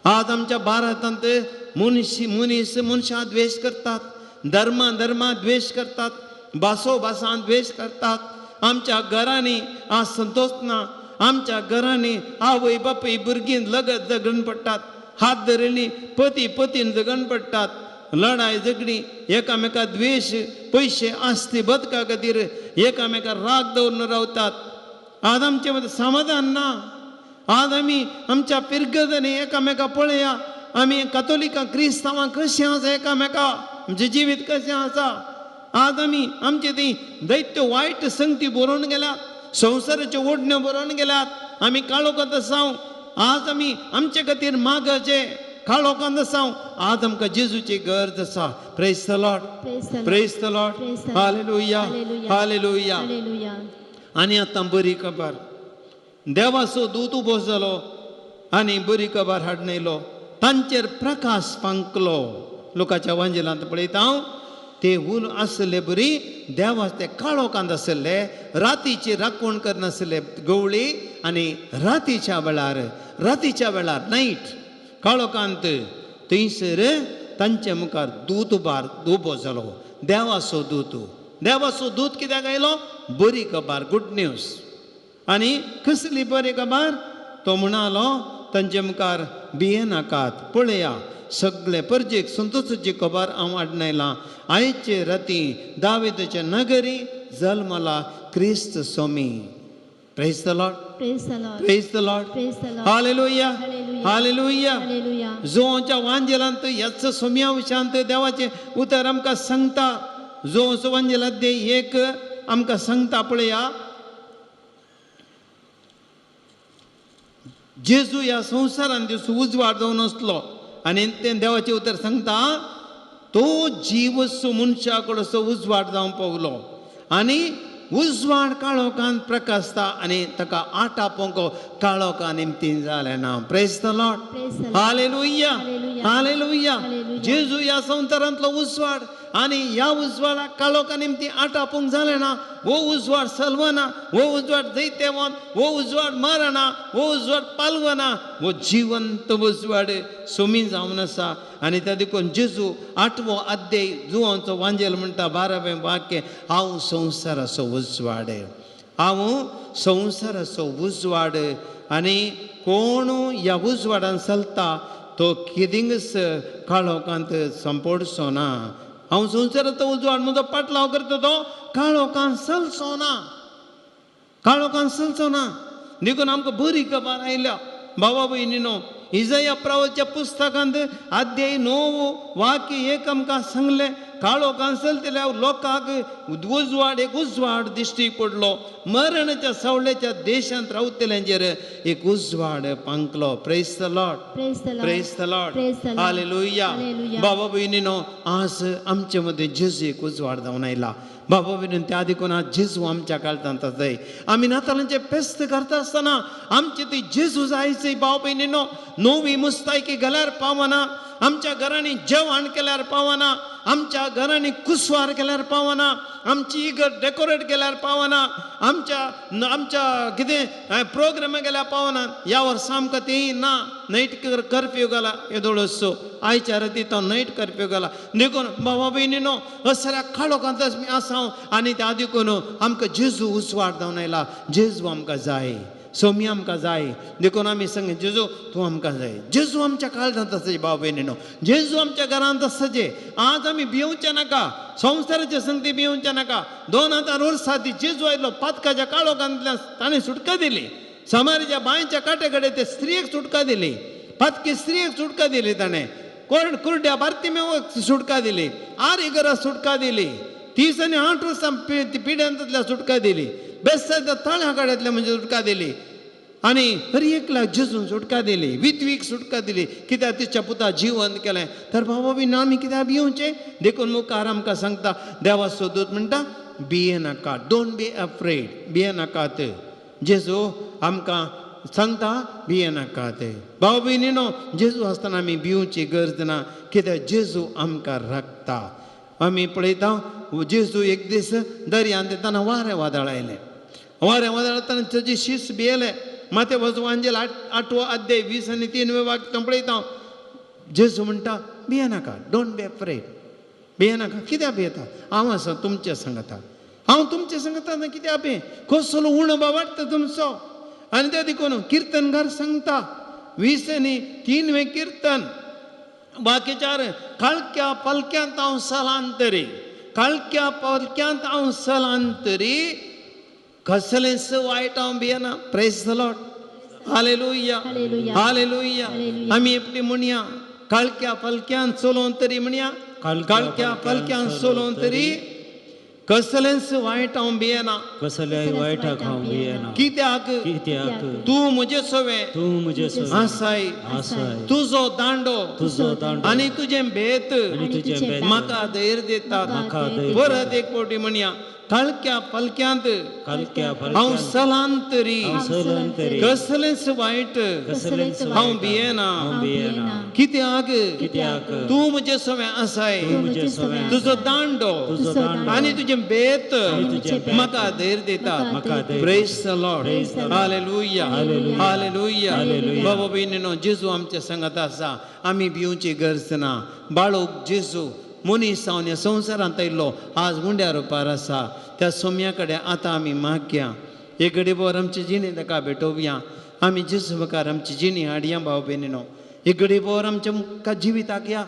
आज आमच्या भारतांत मनीस मनशां द्वेश करतात. धर्मा द्वेष करतात, भासान द्वेष करतात. आमच्या घरांनी आज संतोष ना. आमच्या घरांनी आवय बापय भुरगीं लगत झगडून पडटात. हात धरिल्ली पतीन झगडून पडटात. लढाई झगडी, एकामेका द्वेष, पैसे आस्ती बदका खातीर एकामेका राग दवरून रावतात. आज आमचे मध्ये समाधान ना. आज आमी आमच्या पिरगदांनी एकामेका पळया. आमी कातोलिकां क्रिस्तांवां कशें आसा एकामेका, आमचें जिवीत कशें आसा. आज आमी आमचे ती दैत्य वायट संगती बरोवन गेल्यात, संवसाराच्यो ओडण्यो बरोवन गेल्यात. आमी काळोखांत आसां. आज आमी आमचे खातीर मागाचे काळोखांत आसां. आज आमकां जेजूची गरज आसा. Praise the Lord, praise the Lord, hallelujah, hallelujah. आनी आतां बरी खबर, देवाचो दूत उबो जालो आनी बरी खबर हाडून येयलो. तांचेर प्रकाश पांकलो. लोकांच्या वांजेलांत पळयता हांव, ते उल आसले बरी देवाच ते काळोखांत आसले, रातीची राखण करनासले गवळी. आनी रातीच्या वेळार नायट काळोखांत थंयसर तांचे मुखार दूत उबो जालो. देवाचो दूत कित्याक आयलो? बरी खबर, गुड न्यूज. आनी कसली बरी खबर? तो म्हणालो तांचे मुखार भिये नाकात. पळया, सगळे परजेक संतोशाची खबर हांव हाडून आयलां. आयचे राती दाविदाचे नगरी जल्मला क्रिस्त स्वामी. Praise the Lord, praise the Lord, hallelujah, hallelujah. जोच्या वांजेलांत ह्याच सोम्या विशांत देवाचे उतर आमकां सांगता. जो वांजेलांत दे एक आमकां सांगता. पळया, जेजू ह्या संवसारान दिवस उजवाड जावन आसलो आनी तें देवाचें उतर सांगता, तो जीवसो मनशा कडसो उजवाड जावं पावलो आनी उजवाड काळोखांत प्रकाशता आनी ताका आटापोंको काळोखा निमतीन जालें ना. Praise the Lord, hallelujah, hallelujah. जेजू ह्या संवसारांतलो उजवाड आनी ह्या उजवाडाक काळोखा निमती आटापोंक जालें ना. वो उजवाड सलवना, वो उजवाड दैत्यवंत, वो उजवाड मरना, वो उजवाड पालवना. वो जिवंत उजवाड सोमी जावन आसा. आनी त्या देखून जेजू 8वो अध्याय जुवांचो वांजेल म्हणटा 12वें वाक्य, हांव संवसाराचो उजवाड, हांव संवसाराचो उजवाड. आनी कोण ह्या उजवाडान चलता तो केदींच काळोखांत संपडचो ना. हांव संवसाराचो उजवाड, म्हजो पाटलाव करता तो काळोखांत चलचो ना, काळोखांत चलचो ना. देखून आमकां बरी खबर आयल्या भावा भयणीनो. इजाया प्रवाच्या पुस्तकांत अध्याय 9 वाक्य 1 आमकां सांगलें, काळोखांत चलतल्या लोकांक उजवाड, एक उजवाड दिश्टी पडलो. मरणाच्या सावळेच्या देशांत रावतल्यांचेर एक उजवाड पांकलो. Praise the Lord, praise the Lord, hallelujah. बाबा भयणीनो, आज आमचे मदें जेजू एक उजवाड जावन आयला. बाबा भयणीन, त्या देखून आज जेजू आमच्या काळजांत जाय. आमी नातालांचे फेस्त करता आसतना आमचे ती जेजू जायचंय. भाव भयणीनो, नवी मुस्तायकी घाल्यार पावना, आमच्या घरांनी जेवण केल्यार पावना, आमच्या घरांनी कुसवार केल्यार पावना, आमची इगर्ज डेकोरेट केल्यार पावना, आमच्या कितें प्रोग्राम केल्यार पावना. ह्या वर्सा आमकां तेंय ना. नायट कर्फ्यू घाला येदोळसो. आयच्या राती तो नायट कर्फ्यू घाला. देखून भावा भयणीनो, असल्या काळोखांत आमी आसा आनी त्या देखून आमकां जेजू उजवाड जावन आयला. जेजू आमकां जाय, सोमी आमकां जाय. देखून आमी सांग, जेजू तूं आमकां जाय. जेजू आमच्या काळजांत आसचे भाव भयणीनो, जेजू आमच्या घरांत आसचे. आज आमी भिवचे नाका, संवसाराचे संगती भिवचे नाका. 2000 वर्सां जेजू आयलो, पातकाच्या काळोखांतल्यान ताणें सुटका दिली. समारीच्या बांयच्या काटे कडेन ते स्त्रियेक सुटका दिली, पातकी स्त्रियेक सुटका दिली. ताणें कुरड्या बार्तिमेवाक सुटका दिली, आरिगराक सुटका दिली, 30 आनी 8 वर्सां पिड्यांतल्यान सुटका दिली, बेस्ताच्या तळ्या कडेंतल्यान म्हणजे सुटका दिली. आनी हर एकल्याक जेजून सुटका दिली, विधवीक सुटका दिली. कित्याक तिच्या पुता जिवंत केलें. तर भावा भयणीनो, आमी कित्याक भिवचें? देखून मुखार आमकां सांगता देवाचो दूत म्हणटा, भिये नाका, डोंट बी अफ्रेड, भिये नाकात. जेजू आमकां सांगता भिये नाकात. भाव भयणीनो, जेजू आसतना आमी भिवची गरज ना, कित्याक जेजू आमकां राखता. आमी पळयता जेजू एक दीस दर्यांत येताना वारें वादळ आयलें. वारें वादळ येताना ताची शीस भियेलें. माते वांजेल 8वो अध्याय 20 आनी 3 वाक्य पळयता. जेजू म्हणटा भिये नाका, डोंट बी अफ्रेड. भियेनाका कित्याक भियेता हांव आसा तुमच्या सांगता हांव तुमच्या सांगता ना कित्याक भिये कसलो उणो वाटता तुमचो आनी ते देखून किर्तनकार सांगता 20 आनी 3वें किर्तन बाकीच्यार काळक्या पलक्यांत हांव सलांतरी काळक्या पलक्यांत हांव सलांतरी कसलेंच वायट हांव भियेना praise the Lord hallelujah hallelujah आमी एकटी म्हणया काळक्या पलक्यान चलोवन तरी म्हणया काळक्या पलक्यान चलोवन तरी कसलेंच वायट हांव भियेना कसल्याय वायटाक हांव भियेना कित्याक तूं म्हजे सवे तूं म्हजे आसाय आसाय तुजो दांडो तुजो दांडो आनी तुजें भेत तुजें भेत म्हाका धैर्य दितात म्हाका धैर्य परत एक फावटी म्हणया काळक्या पलक्यांत काळक्या हांव पलक्यांत सलांतरी सलांतरी कसलेंच वायट कसलेंच हांव भियेना हांव भियेना कित्याक कित्याक तूं म्हजे सवे आसाय तूं म्हजे सवे तुजो दांडो तुजो दांडो आनी तुजें भेत तुजें भेत म्हाका धैर्य दितात म्हाका धैर्य praise the Lord Praise the Lord. Hallelujah Hallelujah. Hallelujah Hallelujah. बाबा भयणीनो जेजू आमच्या संगत आसा आमी भिवची गरज ना बाळोक जेजू मनीस जावन ह्या संवसारांत आयिल्लो आज मुंड्या रुपार आसा त्या सोम्या कडेन आतां आमी मागया एक घडीभर आमची जिणी ताका भेटोवया आमी जेजू मुखार आमची जिणी हाडया भाव भयणीनो एक घडीभर आमच्या मुखार जिविताक या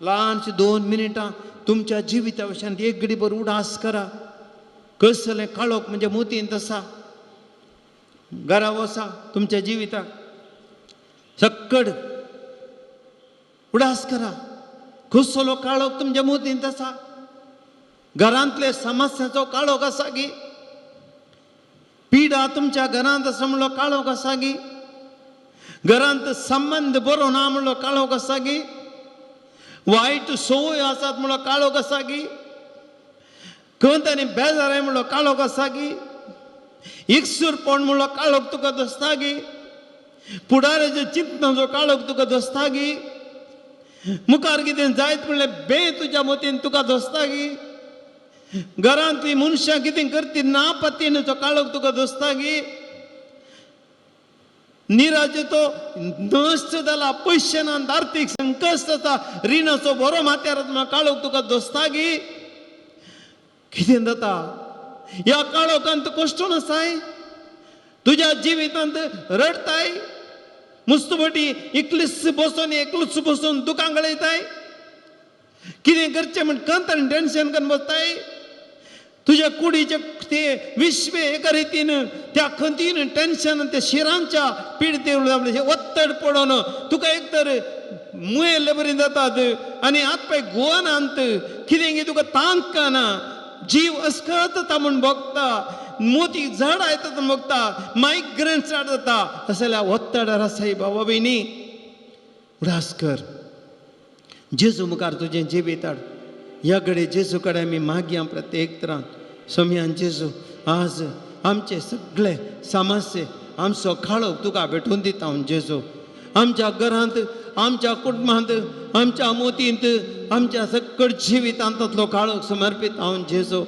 ल्हानशी 2 मिनिटां तुमच्या जिविता विशयान एक घडीभर उडास करा कसलें काळोख म्हणजे मोतींत आसा घरा वसा तुमच्या जिविताक सक्कड उडास करा कसलो काळोख तुमच्या मोतींत आसा घरांतले समस्याचो काळोख आसा गी पिडा तुमच्या घरांत आसा म्हणलो काळोख आसा गी घरांत संबंध बरो ना म्हणलो काळोख आसा गी वायट संवय आसात म्हणलो काळोख आसा गी खंत आनी बेजाराय म्हणलो काळोख आसा गी एकसूरपण म्हणलो काळोख तुका दिसता गी फुडाराच्या चिंतनाचो काळोख तुका दिसता गी मुखार कितें जायत म्हणलें बे तुज्या मतीन तुका दिसता गी घरांतलीं मनशां कितें करती नापत्तीचो काळोख तुका दिसता गी निराजे तो नश्ट जाला पयशे ना आर्थीक संकश्ट आसा रिणाचो बरो माथ्यार काळोख तुका दिसता गी कितें जाता ह्या काळोखांत तूं कश्टून आसाय तुज्या जिवितांत रडताय मुस्तबटी एकलूच बसून दुकान गळयताय कितें करचें म्हण कंत आनी टेन्शन करून बसताय तुज्या कुडीचे ते विश्वे एका रितीन त्या खंतीन टेन्शन त्या शिरांच्या पिडते वत्तड पडोन तुका एक तर मुयेल्ले बरी जातात आनी हातपाय गोवानांत कितें तुका तांक ना जीव अस्कळत जाता म्हूण बगता मोती झाड आयता म्हूण बगता मायग्रेन स्टार्ट जाता अशें जाल्यार वत्तडार आसाय बाबा भयणी उडास कर जेजू मुखार तुजें जिवीत हाड ह्या घडी जेजू कडेन आमी मागया प्रत्येक तरान सोम्यान जेजू आज आमचे सगळे समस्ये आमचो काळोख तुका भेटून दिता हांव जेजू आमच्या घरांत आमच्या कुटुंबांत आमच्या मोतींत आमच्या सकट जिवितांतातलो काळोख समर्पीत हांव जेजू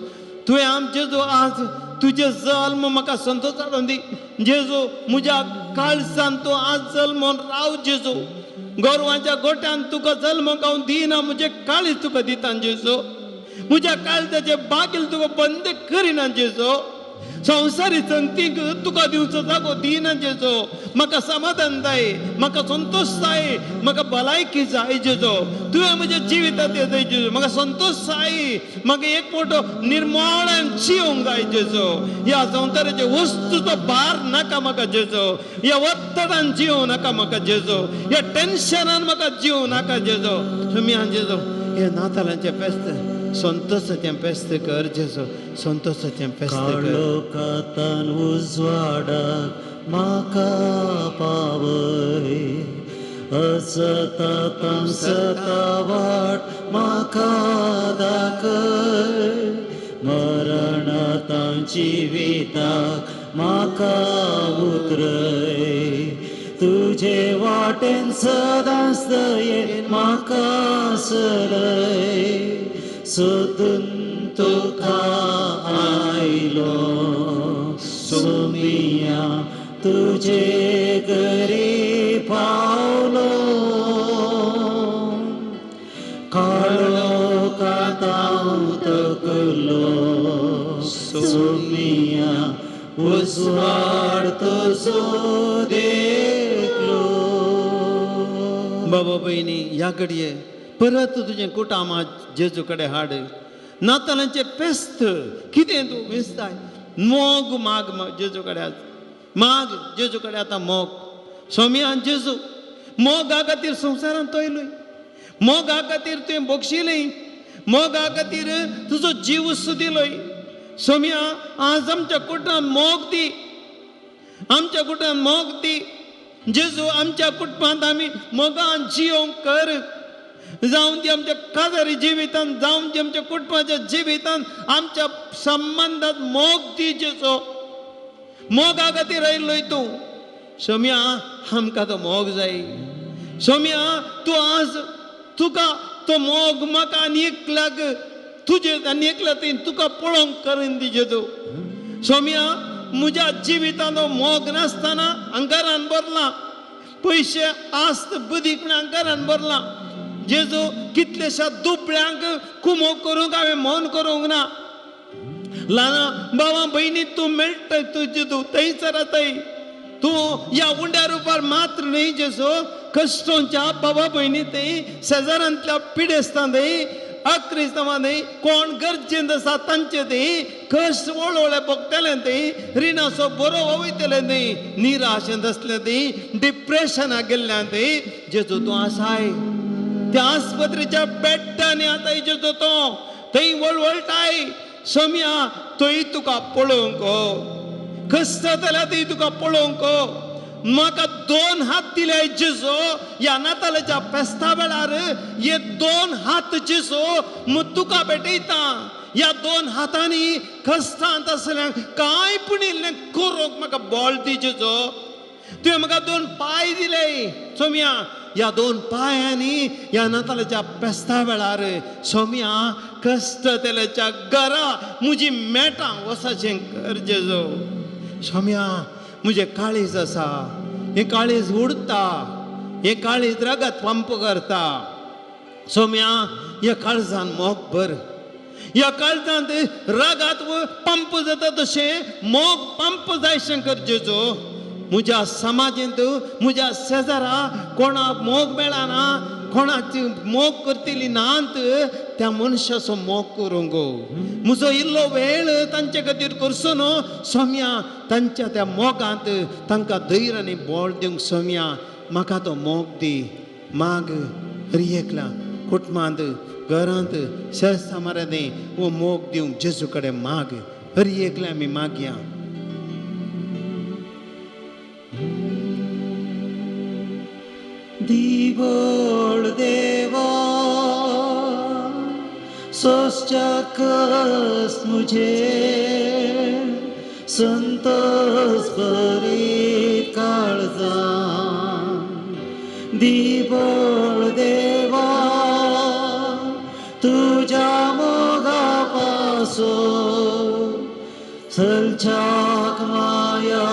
तुवें आम जेजू आज तुजे जल्म म्हाका संतोश हाडून दी जेजू म्हज्या काळजान तूं आज जल्मोन राव जेजू गोरवांच्या गोट्यान तुका जल्म गावून दिना म्हजे काळीज तुका दिता जेजू म्हज्या काळजाचे बागील तुका बंद करिना जेजू संवसारी संगतीक तुका दिवचो जागो दिना जेजू म्हाका समाधान जाय म्हाका संतोष जाय म्हाका भलायकी जाय जेजू तुवें म्हज्या जिवितांत येताय जेजू म्हाका संतोष जाय म्हाका एक मोठो निर्मळान जिवंक जाय जेजू ह्या संवसाराचे वस्तूचो भार नाका म्हाका जेजू ह्या वत्तडान जिवं नाका म्हाका जेजू ह्या टेन्शनान म्हाका जिवं नाका जेजू तुमी जेजू हे नातालांचे फेस्त संतोषाचें फेस्त कर जेजू संतोषाचें फेस्त कर काळोखांतन उजवाडाक म्हाका पावय असतां सता वाट म्हाका दाखय मरणांत जिविताक म्हाका उतरय तुजे वाटेन सदांच दयेन म्हाका सरय सोदून तुका आयलो सोमिया तुजे घरी पावलो काळोखांतन उस्वाडतो सो देखलो. बाबा बहिणी या घडये परत तुझे कुटामा जेजू कडे हाड. नातालांचे पेस्त कितें तूं विस्ताय मोग माग जेजू कडे माग जेजू कडे आतां मोग. सोम्यान जेजू मोगा खातीर संवसारांत तोयलोय. मोगा खातीर तुवें बक्षिलय. मोगा खातीर तुजो जीव सुदिलोय. सोम्या आज आमच्या कुटुंबात मोग दी. आमच्या कुटुंबात मोग दी. जेजू आमच्या कुटुंबात आमी मोगान जियोंक कर. जाऊन दी आमच्या काजारी जिवितान जाऊन दी आमच्या कुटुंबाच्या जिवितान आमच्या संबंधात मोग दी जेजू. मोगा खातीर आयिल्लोय तूं. सोम्या आमकां तो मोग जाय. सोम्या तूं आज तुका तो मोग म्हाका आनी एकल्याक तुजे आनी एकल्या तुका पळोवंक करून दी जेजू. सोम्या म्हज्या जिवितान हो मोग नासतना आंगारान भरला. पयशे आस्त बदीक म्हण आंगारान भरला. जेजू कितलेशा दुबळ्यांक कुमो करूंक हांवें मौन करूंक ना. ल्हान भावा भयणी तूं मेळटय तूं जेजू थंयसर थंय. तूं या उंड्या रुपार मात्र न्ही जेजू कश्टोंच्या बाबा भयणी थंय शेजारांतल्या पिडेस्तां थंय अक्रिस्तांवां थंय कोण गरजेंत आसा तांचे थंय कश्ट वळवळे भोगतले थंय रिणाचो बरो वयतले थंय निराशेंत आसले थंय डिप्रेशनाक गेल्ल्या थंय जेजू तूं आसाय. त्या आस्पत्रेच्या बेड्डांनी आतां जेजू तो थंय वळवळटाय. सोम्या थंय तुका पळोवंक कश्ट जाल्यार थंय तुका पळोवंक म्हाका 2 हात दिले जेजू. ह्या नातालाच्या फेस्ता वेळार हे 2 हात जेजू तुका भेटयता. ह्या 2 हातांनी कश्टांत आसल्यांक कांय पुणिल्लें करूंक म्हाका बळ दी जेजू. तुवें म्हाका 2 पाय दिले. सोम्या ह्या 2 पायांनी ह्या नातालाच्या फेस्ता वेळार सोम्या कश्ट तेल्याच्या घरा म्हजी मेटां वसाचें कर जेजू. सोम्या म्हजें काळीज आसा. हें काळीज उडता. हें काळीज रगत पंप करता. सोम्या ह्या काळजान मोग भर. ह्या काळजांत रगत पंप जाता तशें मोग पंप जायशें कर जेजू. म्हज्या समाजींत म्हज्या शेजारा कोणाक मोग मेळना कोणाची मोग करतली नांत त्या मनशाचो मोग करूंक म्हजो इल्लो वेळ तांचे खातीर करचो न्हू. सोम्या तांच्या त्या मोगांत तांकां धैर्य आनी बळ दिवंक सोम्या म्हाका तो मोग दी. माग हरी एकला कुटुंबांत घरांत शेजारा मारे वो मोग दिवंक जेजू कडेन माग. हरी एकले आमी मागया. दिवळ देवा सोसच्या कस मुझे संतोष करी काळजा. दिवळ देवा तुझ्या मोगापासो सलचाक माया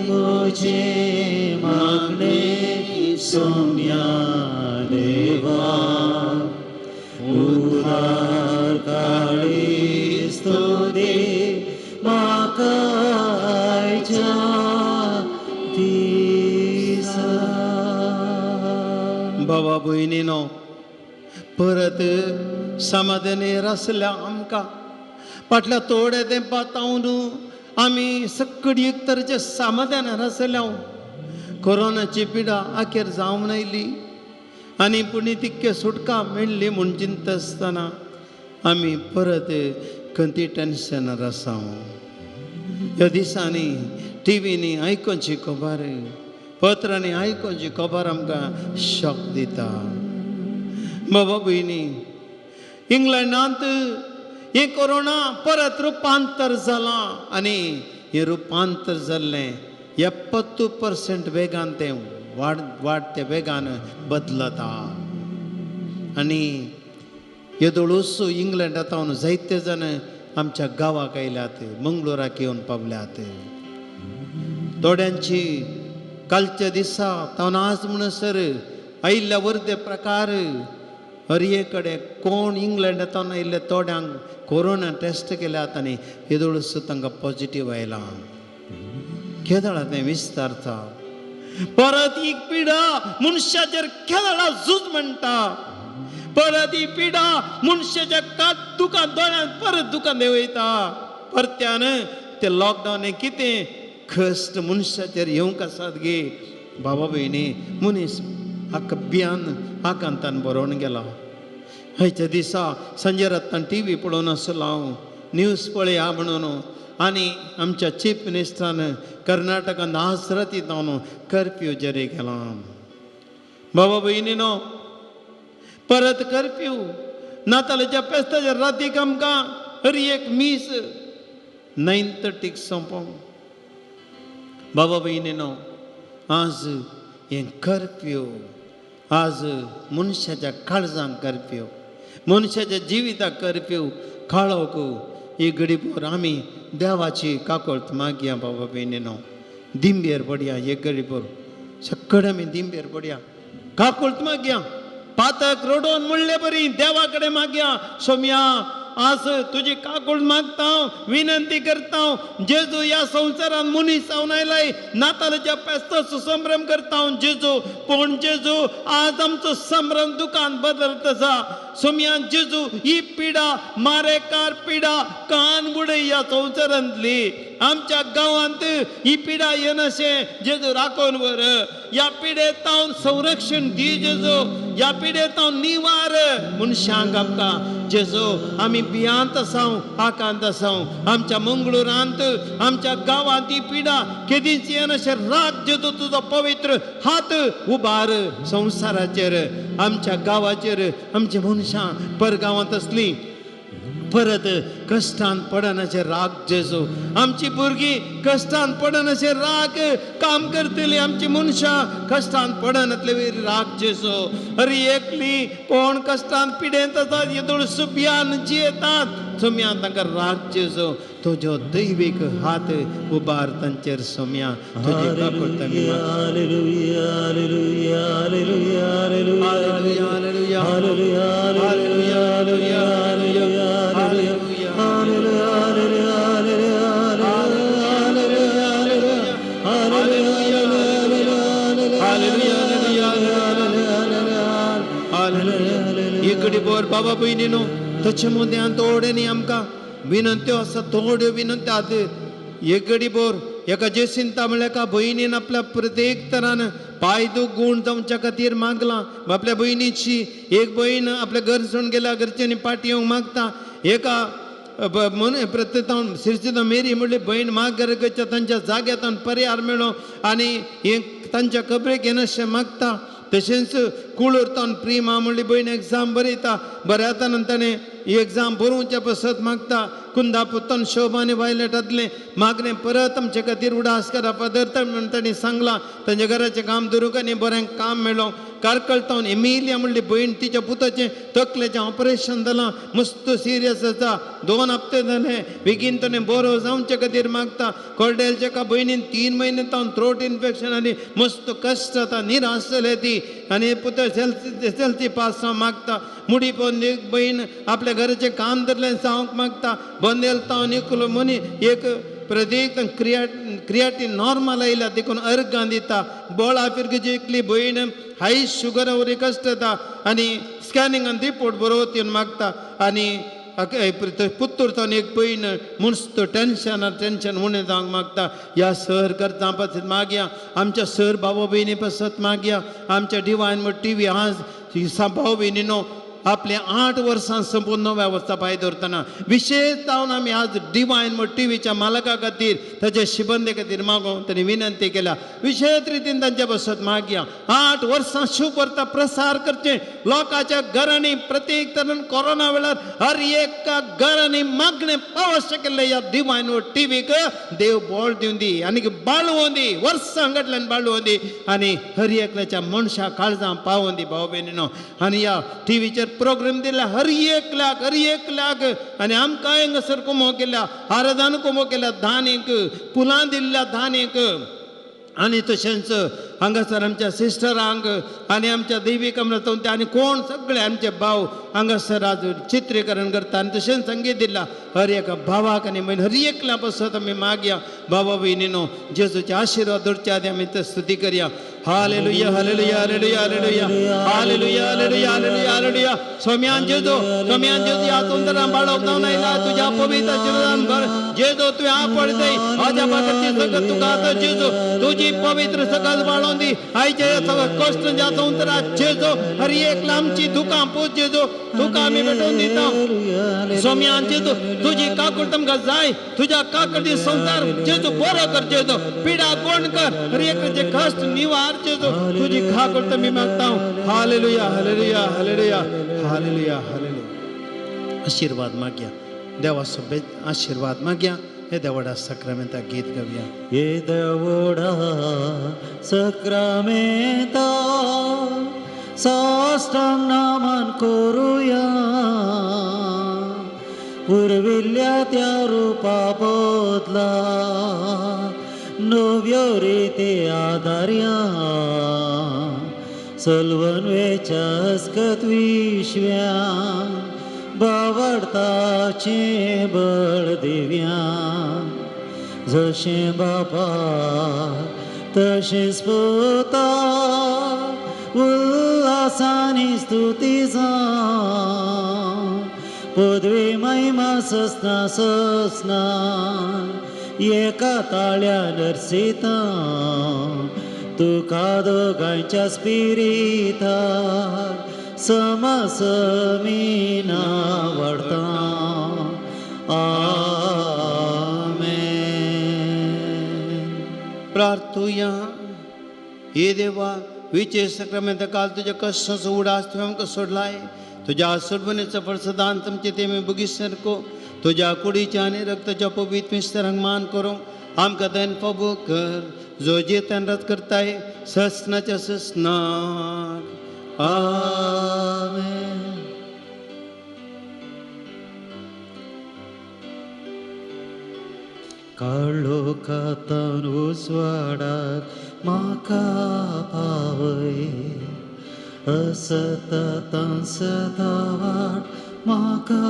तुझे मागणे सोम्या देवा. उदार काळीज तो दे म्हाका आयच्या दिसा. बाबा भयणीनो परत समाधानेर आसल्या आमकां फाटल्या थोड्या तेंपातावन आमी सगळी एक तरेचे समाधानार आसल्या. कोरोनाची पिडा आखेर जावंक नायली आनी पुणी तितके सुटका मेळ्ळी म्हूण चिंत आसतना आमी परत खंयची टेन्शनार आसा. ह्या दिसांनी टीव्हीनी आयकोची खबर पत्रांनी आयकोची खबर आमकां शॉक दिता. बाबा भयणी इंग्लंडांत हे कोरोना परत रुपांतर जालां आनी हे रुपांतर जाल्लें 70% वेगान तें वाडत्या वेगान बदलता. आनी येदोळूच इंग्लंडांत जायते जाण आमच्या गांवाक आयल्यात मंगळुराक येवन पावल्यात. थोड्यांची कालच्या दिसा तावन आज म्हणसर आयिल्ल्या वर्दे प्रकार हरये कोण इंग्लंडांतून आयिल्ले थोड्यांक कोरोना टेस्ट केल्यात आनी येदोळूच तांकां पॉझिटिव्ह आयला. केदळा तें विस्तारता. परत ही पिडा मनशाचेर केदळा झूज म्हणटा. परत ही पिडा मनशाच्या कात दुकान दोळ्यांत परत दुकान देंवयता. परत्यान ते लॉकडावन कितें कश्ट मनशाचेर येवंक आसात गे बाबा भयणी. मनीस हाका बियान आकांतान बरोवन गेला. हयच्या दिसा संजय रत्नान TV पळोवन आसलो हांव. न्यूज पळया म्हणून आनी आमच्या चीफ मिनिस्टरान कर्नाटकान आसरत जावन कर्फ्यू जारी केला. बाबा भयणीनो परत कर्फ्यू नातालाच्या फेस्ताच्या रातीक आमकां हर एक मीस 9:30 सोंपोंक. बाबा भयणीनो आज हें कर्फ्यू आज मनशाच्या काळजांक कर्फ्यू मनशाच्या जिविताक कर्फ्यू काळोख ही घडीभर आमी देवाची काकोळत मागया. बाबा भयणीनो दिंबेर पडया. एक घडीभर सगळे आमी दिंबेर पडया काकोळत मागया. पातक रोडोन म्हणले बरी देवा कडेन मागया. सोम्या आज तुजी काकूळ मागता विनंती करता. जेजू ह्या संवसारान मनीस जावन आयलाय. नातालाच्या फेस्ताचो संभ्रम करता जेजू. पूण जेजू आज आमचो संभ्रम दुकान बदलत आसा. सोम्या जेजू ही पिडा मारेकार पिडा कान बुडय ह्या संवसारांतली. आमच्या गांवांत ही पिडा येनाशें जेजू राखोन वर. ह्या पिडेंत संरक्षण दी जेजू. ह्या पिडेंत निवार मनशांक आमकां जेजू. आमी भियांत आसाव आकांत आसाव. आमच्या मंगळुरांत आमच्या गांवांत ही पिडा केदींच येनाशें राख जेजू. तुजो पवित्र हात उबार संवसाराचेर आमच्या गांवाचेर. आमच्या मनशां परगांवांत असली परत कश्टान पडनाशे राग जेजू. आमची भुरगीं कश्टान पडनाशे राग काम करतली. आमची मनशां कश्टान पडनातले राग जेजू. अरे एकली कोण कश्टान पिडेंत आसात येदोळ सुभ्यान जियेतात सोम्या तांकां राग जेजू. तुजो दैवीक हात उबार तांचेर सोम्या. तुजी काकोळट आमी hallelujah hallelujah hallelujah hallelujah hallelujah hallelujah hallelujah hallelujah इकडे बोर बाबा भयणीनो तचे मदें थोडे न्ही आमकां विनंत्यो आसा. थोड्यो विनंत्यो आद एक घडी बोर एका जेसिंता म्हळ्यार एका भयणीन आपल्या प्रत्येक तरान पायदूक गुण जावच्या खातीर मागला. आपल्या भयणीची एक भयण आपल्या घर सोडून गेल्या घरच्यांनी पाटी येवंक मागता. एका प्रत्येक श्रीचिता मेरी म्हणली भयण माग गरगच्या तांच्या जाग्यातून पर्यार मेळो आनी हे तांच्या खबरेक येनाशें मागता. तशेंच कुळूरतावन प्रिमा म्हणली भयण एग्जाम बरयता. बऱ्यातान ताणें एग्जाम बरोवचे पसत मागता. कुंदापुतान शोभाने वायलेटांतलें मागणें परत आमचे खातीर उडास करा पदरता म्हणून ताणें सांगलां. तांच्या घराचें काम धरूंक आनी बरें काम मेळ्ळो. कारकळतावन एमिलिया म्हणली भयण तिच्या पुताचें तकलेचें ऑपरेशन जालां. मस्त सिरियस आसा. 2 हप्ते जाले. बेगीन ताणें बरो जावचे खातीर मागता. कोर्डेलच्या एका भयणीन 3 म्हयने तावन थ्रोट इन्फेक्शन आनी मस्त कश्ट जाता. निराश जाले ती आनी पुत सेल्सी पास जावंक मागता. मुडी पळोवन एक भयण आपल्या घराचें काम धरलें जावंक मागता. बंदेल तावन एकलो मनी एक प्रत्येक क्रियाटीन नॉर्मल आयल्या देखून अर्गां दिता. बोळा फिरगेची एकली भयण हाय शुगर वरी कश्ट जाता आनी स्कॅनिंगान रिपोर्ट बरोवत येवन मागता. आनी पुत्तूरतावन एक भयण मस्त टेन्शन उणें जावंक मागता. ह्या सर करता पासत मागया. आमच्या सर भाव भयणी पासत मागया. आमच्या डिवायन TV आज भाव भयणीनो आपले 8 वर्सां संपूर्ण नव्या वर्सा पांय दवरतना विशेष जावन आमी आज डिवायन TVच्या मालका खातीर ताचे शिबंदे खातीर मागोवन तांणी विनंती केल्या. विशेष रितीन तांच्या बसत मागया. 8 वर्सां शुभ वार्ता प्रसार करचे. लोकांच्या घरांनी प्रत्येक तरान कोरोना वेळार हर एका घरांनी मागणें पावश्य केल्ले ह्या डिवायन TVक देव बोळ दिवन दी आनी बाळोवन दी. वर्सां घडल्यान बाळोवन दी आनी हर एकल्याच्या मनशां काळजां पावोवन दी भाव भयणीनो. आनी ह्या TVचेर प्रोग्राम दिला हर एकल्याक आनी आमकां हांगासर कुमो केल्या. आराधन कुमो केल्या. धानीक पुलां दिल्ल्या धानीक आनी तशेंच हांगासर आमच्या सिस्टरांक आनी आमच्या देवी कमलतवते आनी कोण सगळे आमचे भाव हांगासर आज चित्रीकरण करता आनी तशेंच संगीत दिला हर एका भावाक आनी हर एकल्या पासत आमी मागया भावा भयणीनो जेजूचे आशिर्वाद दवरचे आदी आमी ते स्तुती करया hallelujah hallelujah hallelujah hallelujah hallelujah hallelujah hallelujah hallelujah सोम्यान जेजू ह्या सुंदरां बाळगता नायला तुज्या पवित्र आशिर्वादान भर जेजू तुवें आपड दई आजा पाकरची सगळं तुका आतां जेजू तुजी पवित्र सकल बाळोवन दी आयच्या ह्या सगळं कश्ट ज्या संवसारात जेजू हर एक आमची दुकां पूज जेजू तुका आमी भेटोवन दिता सोम्यान जेजू तुजी काकूट तुमकां जाय तुज्या काकडी संसार जेजू बरो कर जेजू पिडा कोण कर हर एकचे कश्ट निवार जेजू तुजी काकूट मी मागता hallelujah hallelujah hallelujah hallelujah hallelujah आशीर्वाद मागया देवा सभे आशीर्वाद मागया हे देवडा सक्रामेंता गीत गावया ये देवडा सक्रामेंता साष्टांग नामान करूया पुरविल्ल्या त्या रूपा बदला नव्यो रीती आदार्या सलवनवेच्या हस्कत विश्व्या बावडताचे बळ दिव्या जशें बापा तशेंच पुता उल्हासानी स्तुती पदवी महिमा ससना ससना एका ताळ्या नरसिता तुका दोगांच्या स्पिरिता समसमीना वडता आमेन प्रार्थुया हे देवा विचे सक्रामेंत काल तुझ्या कष्टाचो उडास तुवें आमकां सोडलाय तुज्या सोडवणेचो फळसदान तुमचे ते आमी बगीसर को तुज्या कुडीच्या आनी रक्ताच्या पवित्र मिस्त्रांक मान करूं आमकां देन फावो कर जो जेतन रथ करताय ससनाच्या ससनाक आमेन काळो कातान उसवाडाक म्हाका पावय असतां सदावाड म्हाका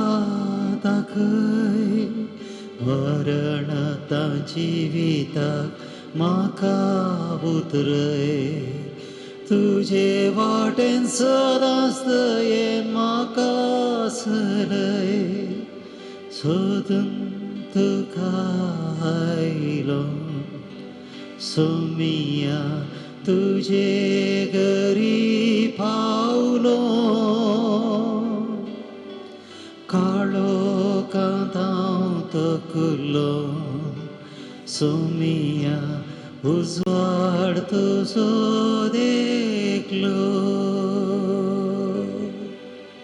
दाखय मरणांता जिविताक म्हाका उतरय तुजे वाटेन सदांच दयेन म्हाका चलय सोदून तुका आयलो सोमिया तुजे घरी पावलो काळो कांतांव तकलो सोमिया उजवाड तुजो देखलो